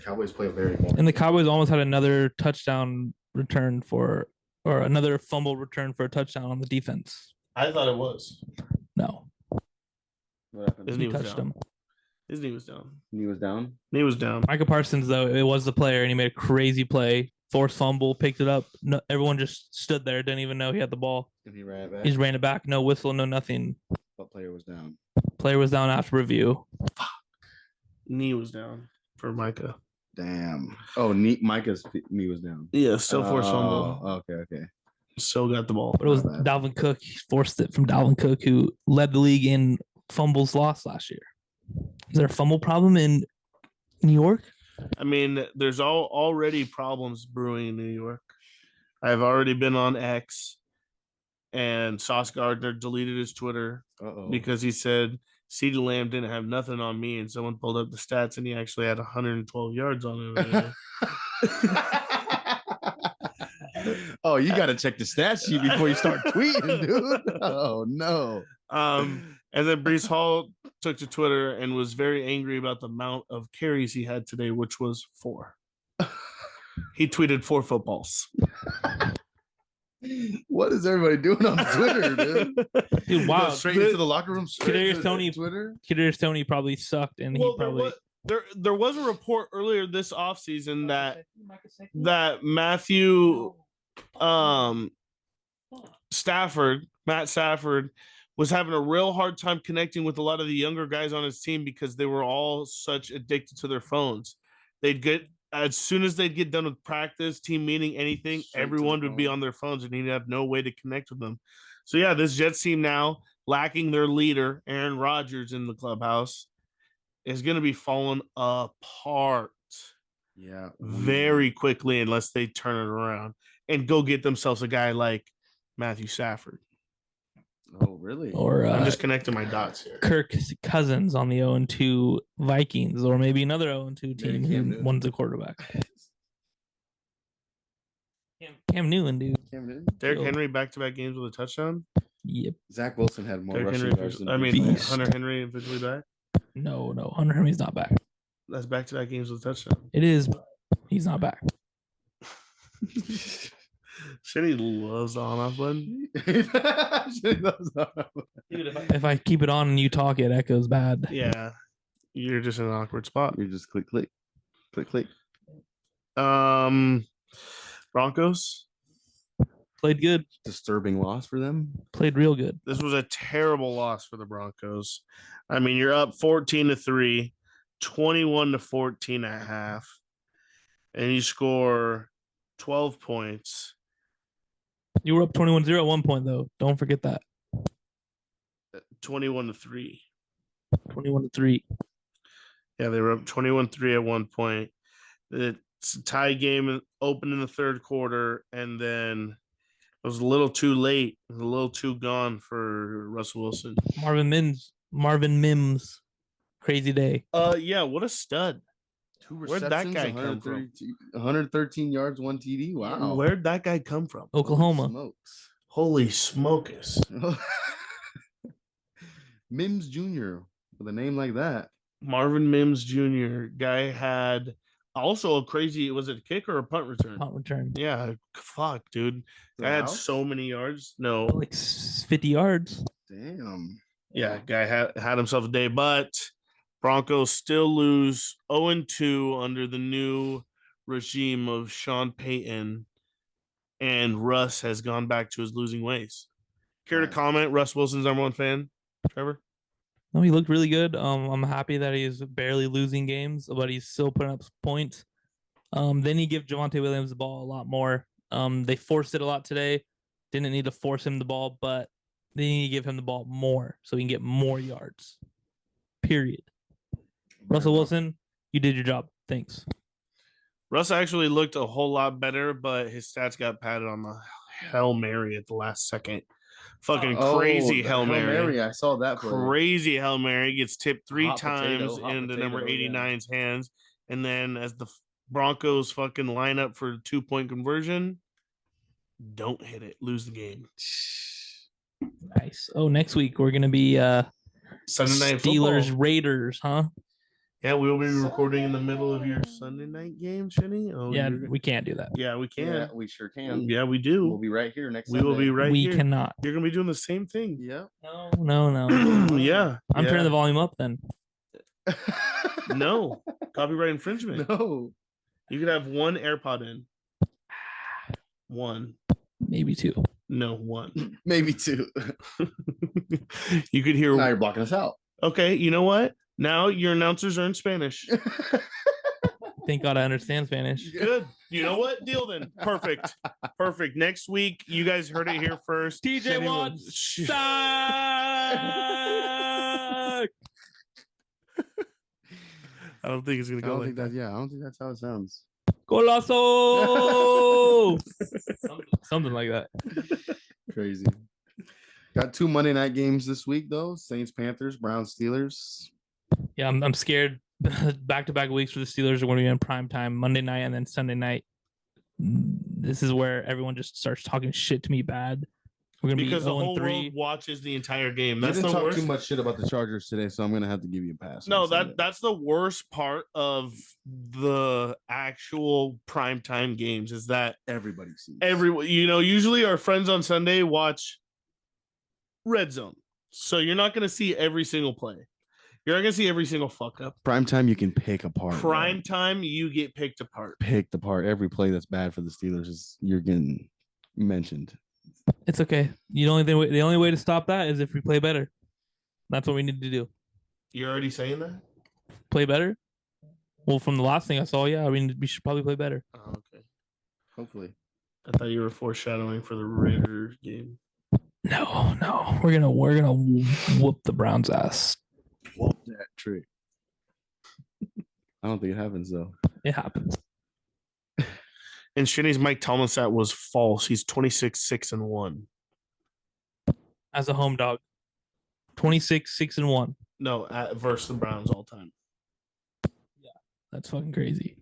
Speaker 2: Cowboys play very boring.
Speaker 3: And the Cowboys almost had another touchdown return or another fumble return for a touchdown on the defense.
Speaker 1: I thought it was.
Speaker 3: No.
Speaker 2: What happened?
Speaker 1: His
Speaker 3: He
Speaker 1: knee was
Speaker 3: touched
Speaker 1: down.
Speaker 3: him.
Speaker 1: His knee was down.
Speaker 2: Knee was down.
Speaker 1: Knee was down.
Speaker 3: Micah Parsons, though, it was the player, and he made a crazy play. Forced fumble, picked it up. No, everyone just stood there, didn't even know he had the ball.
Speaker 2: And he ran it back.
Speaker 3: He just ran it back. No whistle, no nothing.
Speaker 2: What player was down?
Speaker 3: Player was down after review.
Speaker 1: Knee was down for Micah.
Speaker 2: Damn. Oh, Micah's knee was down.
Speaker 1: Yeah, still forced fumble.
Speaker 2: Okay.
Speaker 1: Still got the ball.
Speaker 3: But it was Dalvin Cook. He forced it from Dalvin Cook, who led the league in fumbles lost last year. Is there a fumble problem in New York?
Speaker 1: I mean, there's already problems brewing in New York. I've already been on X, and Sauce Gardner deleted his Twitter because he said CeeDee Lamb didn't have nothing on me, and someone pulled up the stats, and he actually had 112 yards on him.
Speaker 2: Oh, you got to check the stat sheet before you start tweeting, dude. Oh, no.
Speaker 1: And then Breece Hall took to Twitter and was very angry about the amount of carries he had today, which was 4. He tweeted 4 footballs.
Speaker 2: What is everybody doing on Twitter, dude?
Speaker 3: Dude, wow.
Speaker 2: Straight into the locker room.
Speaker 3: Kadarius Toney probably sucked, and he probably
Speaker 1: there was a report earlier this offseason that Matthew Matt Stafford was having a real hard time connecting with a lot of the younger guys on his team because they were all such addicted to their phones. They'd get, as soon as they'd get done with practice, team meeting, anything, everyone would be on their phones and he'd have no way to connect with them. So yeah, this Jets team now, lacking their leader, Aaron Rodgers, in the clubhouse, is going to be falling apart.
Speaker 2: Yeah.
Speaker 1: Very quickly unless they turn it around and go get themselves a guy like Matthew Stafford.
Speaker 2: Oh, really?
Speaker 3: Or
Speaker 1: I'm just connecting my dots here.
Speaker 3: Kirk Cousins on the 0-2 Vikings, or maybe another 0-2 team who won the quarterback. Cam Newton, dude.
Speaker 1: Derrick Henry back-to-back games with a touchdown.
Speaker 3: Yep.
Speaker 2: Zach Wilson had more rushing yards than
Speaker 1: Hunter Henry officially back.
Speaker 3: No, Hunter Henry's not back.
Speaker 1: That's back-to-back games with a touchdown.
Speaker 3: It is, but he's not back.
Speaker 1: Shitty loves the on-off button.
Speaker 3: Dude, if I keep it on and you talk, it echoes bad.
Speaker 1: Yeah, you're just in an awkward spot.
Speaker 2: You just click.
Speaker 1: Broncos
Speaker 3: played good.
Speaker 2: Disturbing loss for them.
Speaker 3: Played real good.
Speaker 1: This was a terrible loss for the Broncos. I mean, you're up 14-3, 21-14 at half, and you score 12 points.
Speaker 3: You were up 21-0 at one point, though. Don't forget that.
Speaker 1: 21-3.
Speaker 3: 21-3.
Speaker 1: Yeah, they were up 21-3 at one point. It's a tie game open in the third quarter, and then it was a little too late, a little too gone for Russell Wilson.
Speaker 3: Marvin Mims. Crazy day.
Speaker 1: Yeah, what a stud.
Speaker 2: 2
Speaker 1: receptions. Where'd that guy come from?
Speaker 2: 113 yards, 1 TD. Wow.
Speaker 1: Where'd that guy come from?
Speaker 3: Oklahoma.
Speaker 1: Holy smokes.
Speaker 2: Mims Jr. with a name like that.
Speaker 1: Marvin Mims Jr. guy had also a crazy, was it a kick or a punt return?
Speaker 3: Punt return.
Speaker 1: Yeah, fuck, dude. Guy had so many yards. No.
Speaker 3: Like 50 yards.
Speaker 2: Damn.
Speaker 1: Yeah, guy had himself a day, but Broncos still lose 0-2 under the new regime of Sean Payton, and Russ has gone back to his losing ways. Care to comment, Russ Wilson's #1 fan? Trevor?
Speaker 3: No, he looked really good. I'm happy that he's barely losing games, but he's still putting up points. Then he give Javonte Williams the ball a lot more. They forced it a lot today. Didn't need to force him the ball, but they need to give him the ball more so he can get more yards. Period. Russell Wilson, you did your job. Thanks.
Speaker 1: Russ actually looked a whole lot better, but his stats got padded on the Hail Mary at the last second. Fucking crazy
Speaker 2: the
Speaker 1: Hail Mary.
Speaker 2: I saw that play.
Speaker 1: Crazy Hail Mary gets tipped three
Speaker 2: Hot
Speaker 1: times
Speaker 2: potato,
Speaker 1: into number
Speaker 2: yeah.
Speaker 1: 89's hands. And then as the Broncos fucking line up for 2-point conversion, don't hit it. Lose the game.
Speaker 3: Nice. Oh, next week we're gonna be
Speaker 1: Sunday night
Speaker 3: Steelers
Speaker 1: football.
Speaker 3: Raiders, huh?
Speaker 1: Yeah, we will be recording in the middle of your Sunday night game, Shinny. Oh,
Speaker 3: yeah, we can't do that.
Speaker 1: Yeah, we can.
Speaker 2: Yeah, we sure can.
Speaker 1: Yeah, we do.
Speaker 2: We'll be right here next
Speaker 1: We will be right
Speaker 3: we
Speaker 1: here.
Speaker 3: We cannot.
Speaker 1: You're gonna be doing the same thing.
Speaker 2: Yeah.
Speaker 3: No.
Speaker 1: Yeah.
Speaker 3: I'm turning the volume up then.
Speaker 1: No. Copyright infringement.
Speaker 2: No.
Speaker 1: You could have one AirPod in. One.
Speaker 3: Maybe two.
Speaker 1: No, one.
Speaker 2: Maybe two.
Speaker 1: You could hear.
Speaker 2: Now you're blocking us out.
Speaker 1: Okay, you know what? Now your announcers are in Spanish.
Speaker 3: Thank God I understand Spanish.
Speaker 1: Good. You know what? Deal then. Perfect. Perfect. Next week, you guys heard it here first.
Speaker 3: TJ Watt suck.
Speaker 1: I don't think it's gonna go like that.
Speaker 2: I don't think that's how it sounds.
Speaker 3: Golazo. Something like that.
Speaker 2: Crazy. Got 2 Monday night games this week though. Saints, Panthers, Browns, Steelers.
Speaker 3: Yeah, I'm scared. Back-to-back weeks for the Steelers are going to be in prime time, Monday night and then Sunday night. This is where everyone just starts talking shit to me bad. We're going to be 0-3.
Speaker 1: The whole world watches the entire game.
Speaker 2: That's
Speaker 1: That's
Speaker 2: didn't
Speaker 1: the
Speaker 2: talk
Speaker 1: worst.
Speaker 2: too much shit about the Chargers today, so I'm going to have to give you a pass.
Speaker 1: No, that's the worst part of the actual primetime games is that
Speaker 2: everybody sees.
Speaker 1: Usually our friends on Sunday watch Red Zone. So you're not going to see every single play. You're not going to see every single fuck up.
Speaker 2: Primetime, you can pick apart.
Speaker 1: Primetime, you get picked apart.
Speaker 2: Picked apart. Every play that's bad for the Steelers is you're getting mentioned.
Speaker 3: It's okay. The only way to stop that is if we play better. That's what we need to do.
Speaker 1: You're already saying that?
Speaker 3: Play better? Well, from the last thing I saw, yeah, I mean, we should probably play better.
Speaker 1: Oh, okay.
Speaker 2: Hopefully.
Speaker 1: I thought you were foreshadowing for the Raiders game.
Speaker 3: No. We're gonna whoop the Browns' ass.
Speaker 2: Whoop that trick. I don't think it happens though.
Speaker 3: It happens.
Speaker 1: And Shinny's Mike Tomlin stat was false. He's 26-6-1.
Speaker 3: As a home dog. 26-6-1.
Speaker 1: No, versus the Browns all time.
Speaker 3: Yeah, that's fucking crazy.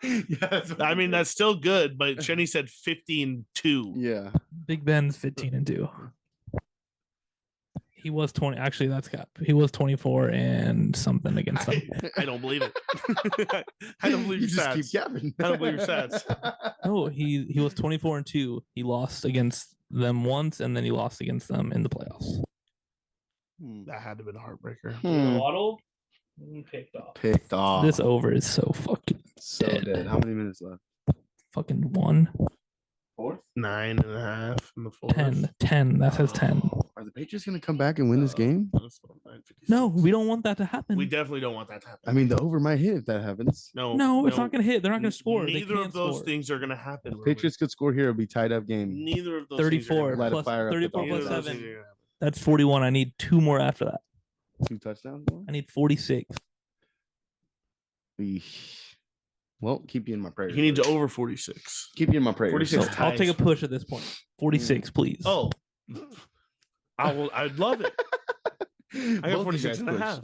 Speaker 2: Yeah,
Speaker 1: I mean, that's still good, but Shinny said 15-2.
Speaker 2: Yeah.
Speaker 3: Big Ben's 15-2. He was 20. Actually, that's cap. He was 24 and something against them.
Speaker 1: I don't believe it. I don't believe your
Speaker 2: just
Speaker 1: stats.
Speaker 2: keep capping.
Speaker 1: I don't believe your stats.
Speaker 3: No, he was 24-2. He lost against them once, and then he lost against them in the playoffs.
Speaker 1: That had to have been a heartbreaker.
Speaker 3: Waddle
Speaker 2: Picked off.
Speaker 3: This over is so fucking
Speaker 2: dead. How many minutes left?
Speaker 3: Fucking 1.
Speaker 2: Fourth?
Speaker 1: 9.5 in the fourth.
Speaker 3: 10. That says 10.
Speaker 2: Are the Patriots going to come back and win this game?
Speaker 3: No, we don't want that to happen.
Speaker 1: We definitely don't want that to happen.
Speaker 2: I mean, the over might hit if that happens.
Speaker 3: No, it's not going to hit. They're not going to score.
Speaker 1: Neither of those things are going to happen.
Speaker 2: Patriots could score here. It'll be tied up game.
Speaker 1: Neither of those
Speaker 3: 34
Speaker 1: things
Speaker 3: plus 34 plus 7.
Speaker 1: things are
Speaker 3: That's 41. I need 2 more after that.
Speaker 2: 2 touchdowns more?
Speaker 3: I need 46.
Speaker 2: Well, keep you in my prayers.
Speaker 1: He needs over 46.
Speaker 2: Keep you in my prayers.
Speaker 1: 46
Speaker 3: So I'll take a push at this point. 46, please.
Speaker 1: Oh, I'd love it. I got 46 and a half.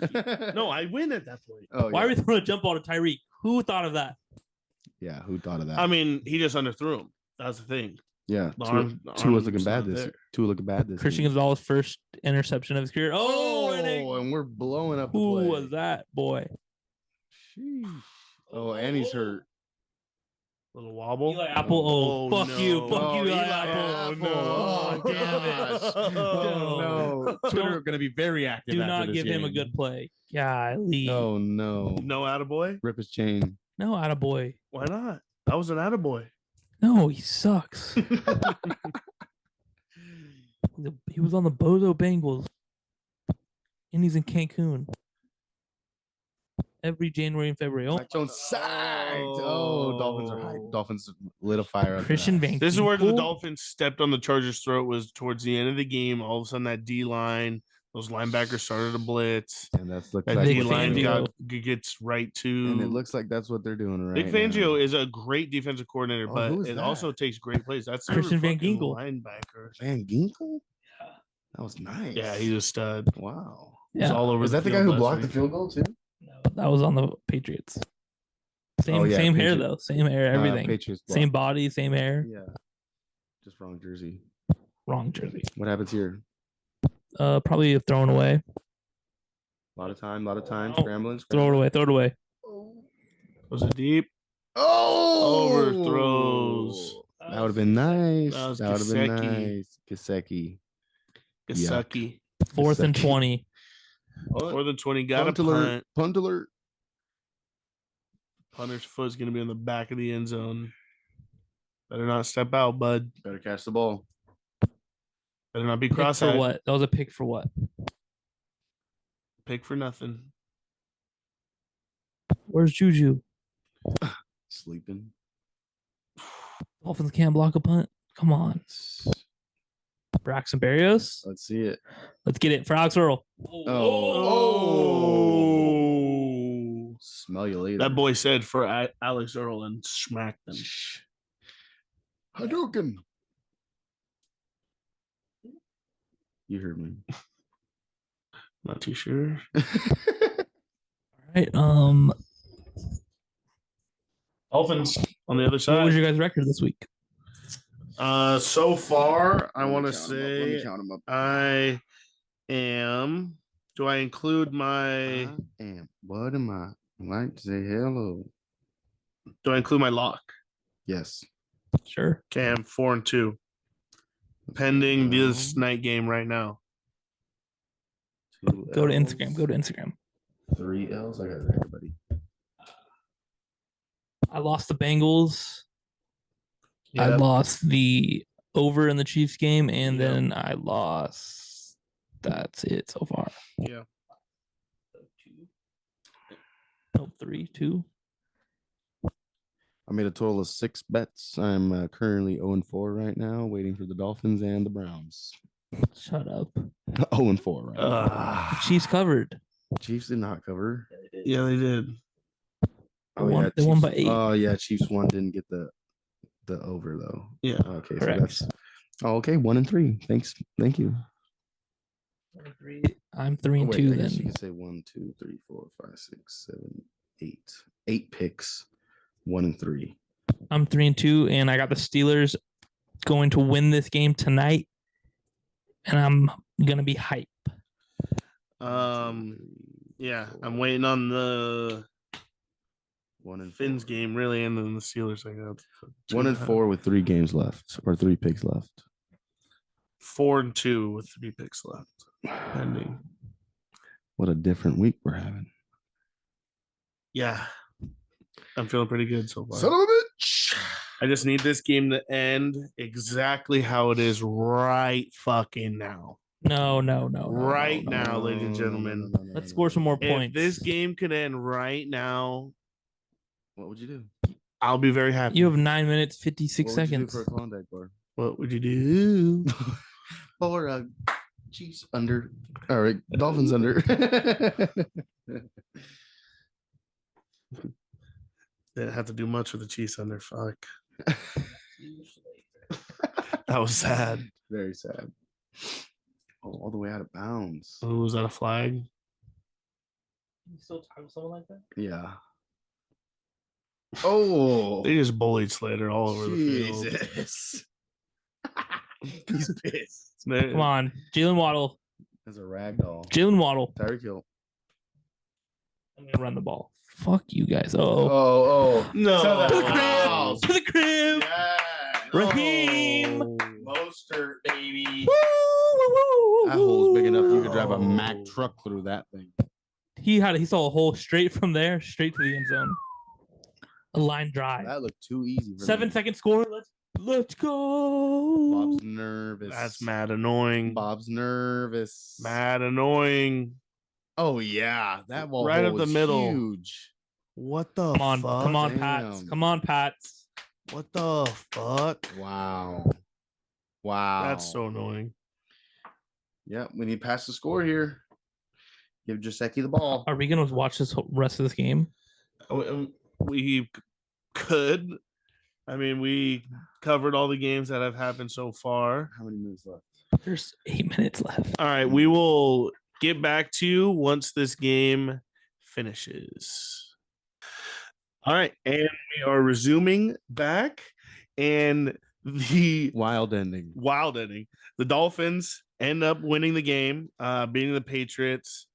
Speaker 1: No, I win at that point.
Speaker 2: Oh,
Speaker 3: Why are we throwing a jump ball to Tyreek? Who thought of that?
Speaker 2: Yeah, who thought of that?
Speaker 1: I mean, he just underthrew him. That's the thing.
Speaker 2: Yeah,
Speaker 1: The
Speaker 2: two was looking
Speaker 1: arm's
Speaker 2: bad
Speaker 1: not
Speaker 2: this.
Speaker 1: there.
Speaker 2: Two looking bad this.
Speaker 3: Christian
Speaker 2: game.
Speaker 3: Gonzalez first interception of his career. Oh,
Speaker 2: and we're blowing up. The
Speaker 3: who
Speaker 2: play.
Speaker 3: was that boy?
Speaker 2: Sheesh. Oh, and he's hurt.
Speaker 1: Little wobble.
Speaker 3: Eli Apple. Oh, fuck
Speaker 1: no.
Speaker 3: you. Fuck
Speaker 2: Oh,
Speaker 3: you, Eli
Speaker 2: Eli
Speaker 3: Apple.
Speaker 2: Apple.
Speaker 3: Oh, damn it.
Speaker 2: Oh, no. Twitter going to be very active.
Speaker 3: Do
Speaker 2: after
Speaker 3: not
Speaker 2: this
Speaker 3: give him a
Speaker 2: game.
Speaker 3: good play. Golly.
Speaker 2: Oh no.
Speaker 1: No attaboy?
Speaker 2: Rip his chain.
Speaker 3: No, attaboy.
Speaker 1: Why not? That was an attaboy.
Speaker 3: No, he sucks. He was on the Bozo Bengals. And he's in Cancun. Every January and February. Oh,
Speaker 2: Mac Jones sacked. Oh, Dolphins are hype. Dolphins lit a fire up.
Speaker 3: Christian Van
Speaker 1: This is where the
Speaker 3: Ginkel?
Speaker 1: Dolphins stepped on the Chargers' throat. Was towards the end of the game. All of a sudden, that D line, those linebackers started to blitz.
Speaker 2: And that's looks
Speaker 3: That
Speaker 2: like
Speaker 3: Vic
Speaker 1: D
Speaker 2: what they're
Speaker 1: line
Speaker 3: Fangio.
Speaker 2: doing.
Speaker 1: gets right to.
Speaker 2: And it looks like that's what they're doing right
Speaker 1: Vic Fangio
Speaker 2: now.
Speaker 1: is a great defensive coordinator,
Speaker 2: Oh,
Speaker 1: but
Speaker 2: who is
Speaker 1: it
Speaker 2: that?
Speaker 1: also takes great plays. That's their
Speaker 3: Christian Van
Speaker 1: fucking
Speaker 3: Ginkel.
Speaker 1: linebacker.
Speaker 2: Van Ginkel? That was nice.
Speaker 1: Yeah, he's a stud.
Speaker 2: Wow.
Speaker 1: He's
Speaker 3: Yeah.
Speaker 1: all over.
Speaker 2: Is that the guy
Speaker 1: field
Speaker 2: who
Speaker 1: last
Speaker 2: blocked the
Speaker 1: week.
Speaker 2: field goal too?
Speaker 3: No, that was on the Patriots. Same
Speaker 2: Oh, yeah,
Speaker 3: same hair
Speaker 2: Patriot-
Speaker 3: though. Same hair, everything.
Speaker 2: Patriots
Speaker 3: Same
Speaker 2: blocked.
Speaker 3: body, same hair.
Speaker 2: Yeah. Just wrong jersey.
Speaker 3: Wrong jersey.
Speaker 2: What happens here?
Speaker 3: Probably thrown away.
Speaker 2: A lot of time,
Speaker 3: Oh,
Speaker 2: scrambling.
Speaker 3: Throw it away. Throw it away.
Speaker 1: Was it deep?
Speaker 2: Oh,
Speaker 1: Overthrows.
Speaker 2: That would have been nice.
Speaker 1: That was
Speaker 2: That would have been
Speaker 1: Gesicki.
Speaker 2: nice. Gesicki.
Speaker 1: Gasecki.
Speaker 3: 4th and
Speaker 2: Gesicki.
Speaker 3: 20.
Speaker 1: More than 20. Got a
Speaker 2: Punt alert.
Speaker 1: punt.
Speaker 2: Punt alert.
Speaker 1: Punter's foot's going to be on the back of the end zone. Better not step out, bud.
Speaker 2: Better catch the ball.
Speaker 1: Better not be
Speaker 3: Pick for
Speaker 1: cross-eyed.
Speaker 3: what? That was a pick for what?
Speaker 1: Pick for nothing.
Speaker 3: Where's Juju?
Speaker 2: Sleeping.
Speaker 3: Dolphins can't block a punt. Come on. Braxton Berrios.
Speaker 2: Let's see it.
Speaker 3: Let's get it for Alex Earl.
Speaker 1: Oh.
Speaker 2: Smell you later.
Speaker 1: That boy said for Alex Earl and smacked them.
Speaker 2: Hadouken. You heard me.
Speaker 1: Not too sure.
Speaker 3: All right.
Speaker 1: Dolphins on the other
Speaker 3: What
Speaker 1: side.
Speaker 3: was your guys' record this week?
Speaker 1: So far, I want to
Speaker 2: Let
Speaker 1: say
Speaker 2: me count 'em up.
Speaker 1: I am. Do I include my?
Speaker 2: What am I? I like to say hello.
Speaker 1: Do I include my lock?
Speaker 2: Yes.
Speaker 3: Sure.
Speaker 1: Okay, I'm 4-2, pending this night game right now.
Speaker 3: Go to Instagram. Go to Instagram.
Speaker 2: 3 L's. I got it there, buddy.
Speaker 3: I lost the Bengals. I
Speaker 1: Yep.
Speaker 3: lost the over in the Chiefs game, and
Speaker 1: Yep.
Speaker 3: then I lost. That's it so far.
Speaker 1: Yeah.
Speaker 3: No, 3, 2.
Speaker 2: I made a total of 6 bets. I'm currently 0-4 right now, waiting for the Dolphins and the Browns.
Speaker 3: Shut up.
Speaker 2: 0-4 right now.
Speaker 3: The Chiefs covered.
Speaker 2: Chiefs did not cover.
Speaker 1: Yeah, they did.
Speaker 2: Oh,
Speaker 3: They won-
Speaker 2: yeah,
Speaker 3: they won
Speaker 2: Chiefs-
Speaker 3: by 8.
Speaker 2: Oh yeah, Chiefs won. Didn't get the over though.
Speaker 1: Yeah.
Speaker 2: Okay,
Speaker 3: Correct.
Speaker 2: so that's okay. 1-3. Thanks. Thank you.
Speaker 3: I'm 3 and
Speaker 2: Wait,
Speaker 3: 2
Speaker 2: I guess you
Speaker 3: then.
Speaker 2: could say 1, 2, 3, 4, 5, 6, 7, 8. 8 picks. 1-3.
Speaker 3: I'm 3 and 2, and I got the Steelers going to win this game tonight, and I'm gonna be hype.
Speaker 1: Yeah, I'm waiting on the
Speaker 2: 1-4.
Speaker 1: Finns game really, and then the Steelers. I got
Speaker 2: 1-4 with 3 games left or 3 picks left.
Speaker 1: 4-2 with 3 picks left pending.
Speaker 2: What a different week we're having.
Speaker 1: Yeah, I'm feeling pretty good so far.
Speaker 2: Son of a bitch.
Speaker 1: I just need this game to end exactly how it is right fucking now.
Speaker 3: No.
Speaker 1: Right now, ladies and gentlemen.
Speaker 3: Let's score some more
Speaker 1: If
Speaker 3: points.
Speaker 1: this game could end right now,
Speaker 2: What would you do?
Speaker 1: I'll be very happy.
Speaker 3: You have 9 minutes 56
Speaker 2: What would you do
Speaker 3: seconds.
Speaker 2: for a Klondike bar?
Speaker 1: What would you do?
Speaker 2: Or Chiefs under. All right, Dolphins under.
Speaker 1: Didn't have to do much with the Chiefs under. Fuck. That was sad.
Speaker 2: Very sad. Oh, all the way out of bounds.
Speaker 1: Oh, was that a flag?
Speaker 3: You still talk to someone like that?
Speaker 2: Yeah. Oh,
Speaker 1: They just bullied Slater all over the field.
Speaker 2: Jesus. He's pissed.
Speaker 3: Come on, Jalen Waddle.
Speaker 2: As a rag doll.
Speaker 3: Jalen Waddle.
Speaker 2: Tyreek Hill.
Speaker 3: I'm gonna run the ball. Fuck you guys. Oh,
Speaker 2: Oh.
Speaker 1: No.
Speaker 2: To the
Speaker 3: to the crib.
Speaker 2: house.
Speaker 3: To the crib.
Speaker 2: Yeah.
Speaker 3: Raheem.
Speaker 1: Oh.
Speaker 2: Mostert, baby.
Speaker 3: Woo, woo, woo,
Speaker 2: That hole's big enough you could drive a
Speaker 1: Oh.
Speaker 2: Mack truck through that thing.
Speaker 3: He saw a hole straight from there, straight to the end zone. A line drive.
Speaker 2: That looked too easy for
Speaker 3: 7-second score. Let's go.
Speaker 2: Bob's nervous.
Speaker 1: That's mad annoying.
Speaker 2: Bob's nervous.
Speaker 1: Mad annoying.
Speaker 2: Oh yeah, that ball
Speaker 1: Right
Speaker 2: hole
Speaker 1: up the
Speaker 2: was
Speaker 1: middle.
Speaker 2: huge.
Speaker 1: What the
Speaker 3: Come on,
Speaker 1: fuck?
Speaker 3: come on, Pats.
Speaker 2: Damn.
Speaker 3: Come on, Pats.
Speaker 1: What the fuck?
Speaker 2: Wow. Wow.
Speaker 1: That's so annoying.
Speaker 2: Yeah, we need to pass the score here. Give Jaceki the ball.
Speaker 3: Are we gonna watch this rest of this game?
Speaker 1: We could. I mean, we covered all the games that have happened so far.
Speaker 2: How many minutes left?
Speaker 3: There's 8 minutes left.
Speaker 1: All right, we will get back to you once this game finishes. All right, and we are resuming back, and the
Speaker 2: Wild ending.
Speaker 1: The Dolphins end up winning the game, beating the Patriots,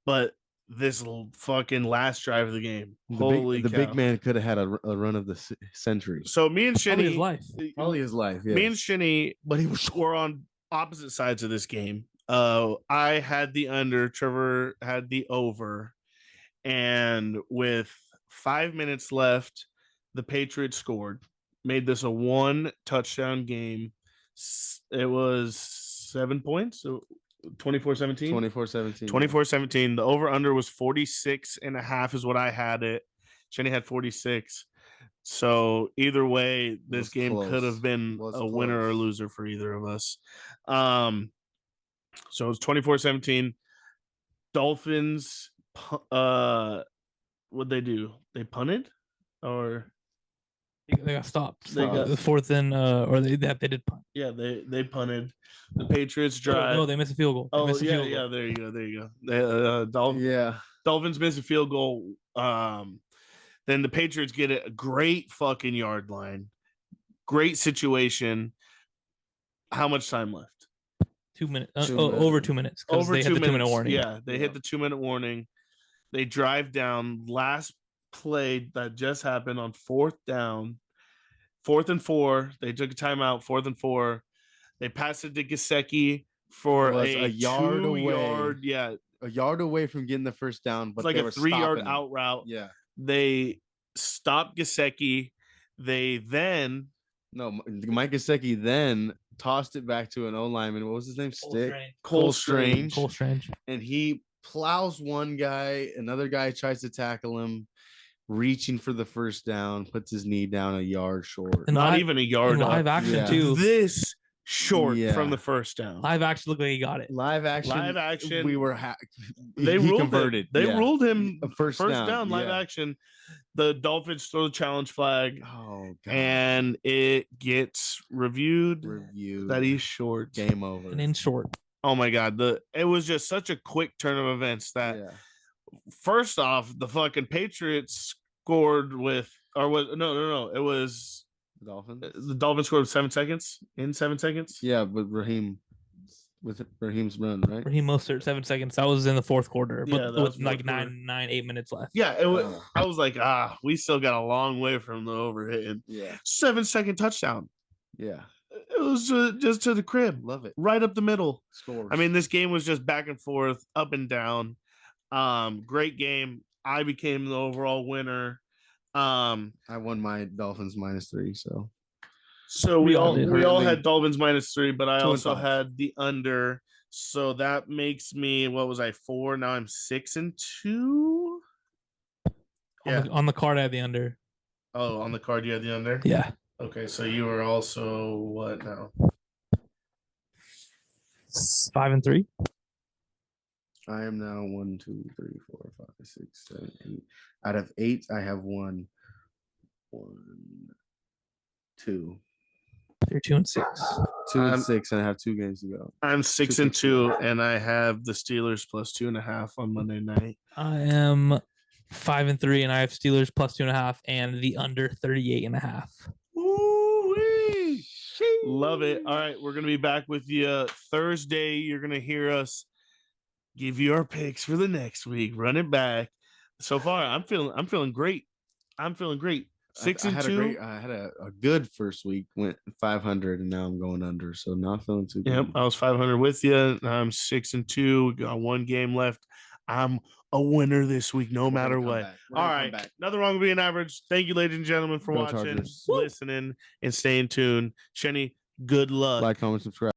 Speaker 1: but this fucking last drive of the game,
Speaker 2: The big man could have had a run of the century.
Speaker 1: So me and
Speaker 3: Probably his
Speaker 1: Shinny,
Speaker 3: life.
Speaker 2: Probably his life. Yeah.
Speaker 1: me and Shinny,
Speaker 2: but he was
Speaker 1: were on opposite sides of this game. I had the under, Trevor had the over, and with 5 minutes left, the Patriots scored, made this a 1 touchdown game. It was 7 points, so 24-17.
Speaker 2: 24-17.
Speaker 1: 24-17. The over under was 46.5 is what I had it. Shenny had 46. So either way, this game could have been a winner or loser for either of us. So it was 24-17. Dolphins, what'd they do? They punted, or
Speaker 3: They got stopped.
Speaker 1: They got-
Speaker 3: the fourth and or they did punt.
Speaker 1: yeah, they punted. The Patriots drive.
Speaker 3: No, they missed a field goal.
Speaker 1: Oh yeah, yeah. There you go. They, Dolphins miss a field goal. Then the Patriots get a great fucking yard line. Great situation. How much time left?
Speaker 3: 2 minutes.
Speaker 2: 2 minutes.
Speaker 3: Over 2 minutes.
Speaker 1: Over
Speaker 3: they
Speaker 1: 2
Speaker 3: had the
Speaker 1: minutes.
Speaker 3: 2-minute warning.
Speaker 1: Yeah, they hit the 2-minute warning. They drive down. Last play that just happened on 4th down. 4th and 4. They took a timeout. 4th and 4. They passed it to Gesicki for a yard away.
Speaker 2: A yard away from getting the first down, but
Speaker 1: it's like
Speaker 2: they
Speaker 1: a
Speaker 2: were
Speaker 1: 3-yard
Speaker 2: stopping
Speaker 1: out route.
Speaker 2: Yeah.
Speaker 1: They stopped Gesicki. They then
Speaker 2: Mike Gesicki then tossed it back to an O lineman. What was his name?
Speaker 1: Cole Strange.
Speaker 3: Cole Strange.
Speaker 2: And he plows one guy. Another guy tries to tackle him, reaching for the first down, puts his knee down a yard short.
Speaker 3: And
Speaker 1: Not even a yard.
Speaker 3: Live
Speaker 1: up.
Speaker 3: action
Speaker 2: Yeah.
Speaker 3: too.
Speaker 1: This short from the first down.
Speaker 3: Live action looked like he got it.
Speaker 2: Live action. We were
Speaker 1: they
Speaker 2: he
Speaker 1: ruled
Speaker 2: converted.
Speaker 1: They ruled him
Speaker 2: a first down.
Speaker 1: Live action. The Dolphins throw the challenge flag.
Speaker 2: Oh god.
Speaker 1: And it gets reviewed that he's short.
Speaker 2: Game over.
Speaker 3: And in short.
Speaker 1: Oh my god. It was just such a quick turn of events that first off, the fucking Patriots scored with it was
Speaker 2: the Dolphins.
Speaker 1: The Dolphins scored with 7 seconds. In 7 seconds.
Speaker 2: Yeah, but Raheem's run, right?
Speaker 3: Raheem Mostert, 7 seconds. That was in the fourth quarter, but
Speaker 1: that
Speaker 3: with
Speaker 1: was
Speaker 3: like
Speaker 1: fourth
Speaker 3: 8 minutes left.
Speaker 1: Yeah, it was. I was like, we still got a long way from the overhit.
Speaker 2: Yeah,
Speaker 1: 7-second touchdown.
Speaker 2: Yeah,
Speaker 1: it was just to the crib.
Speaker 2: Love it.
Speaker 1: Right up the middle.
Speaker 2: Scores.
Speaker 1: I mean, this game was just back and forth, up and down. Great game. I became the overall winner.
Speaker 2: I won my Dolphins -3,
Speaker 1: so we all had Dolphins -3, but I also had the under. So that makes me, what was I, 4? Now I'm 6-2.
Speaker 3: Yeah. On the card I had the under.
Speaker 1: Oh, on the card you had the under?
Speaker 3: Yeah.
Speaker 1: Okay, so you were also what now?
Speaker 3: 5-3.
Speaker 2: I am now 1, 2, 3, 4, 5, 6, 7, 8. Out of 8, I have won 1, 2.
Speaker 3: You're 2-6.
Speaker 2: 2-6, and I have 2 games to go.
Speaker 1: I'm 6-2, and I have the Steelers +2.5 on Monday night.
Speaker 3: I am 5-3, and I have Steelers +2.5 and the under 38.5.
Speaker 1: Ooh-wee. Love it. All right, we're gonna be back with you Thursday. You're gonna hear us give you our picks for the next week. Run it back. So far, I'm feeling great. 6-2.
Speaker 2: I had a good first week. Went 500, and now I'm going under. So not feeling too good.
Speaker 1: Yep, I was 500 with you. I'm 6-2. Got 1 game left. I'm a winner this week, no matter what. All right, nothing wrong with being average. Thank you, ladies and gentlemen, for watching, listening, and staying tuned. Shenny, good luck.
Speaker 2: Like, comment, subscribe.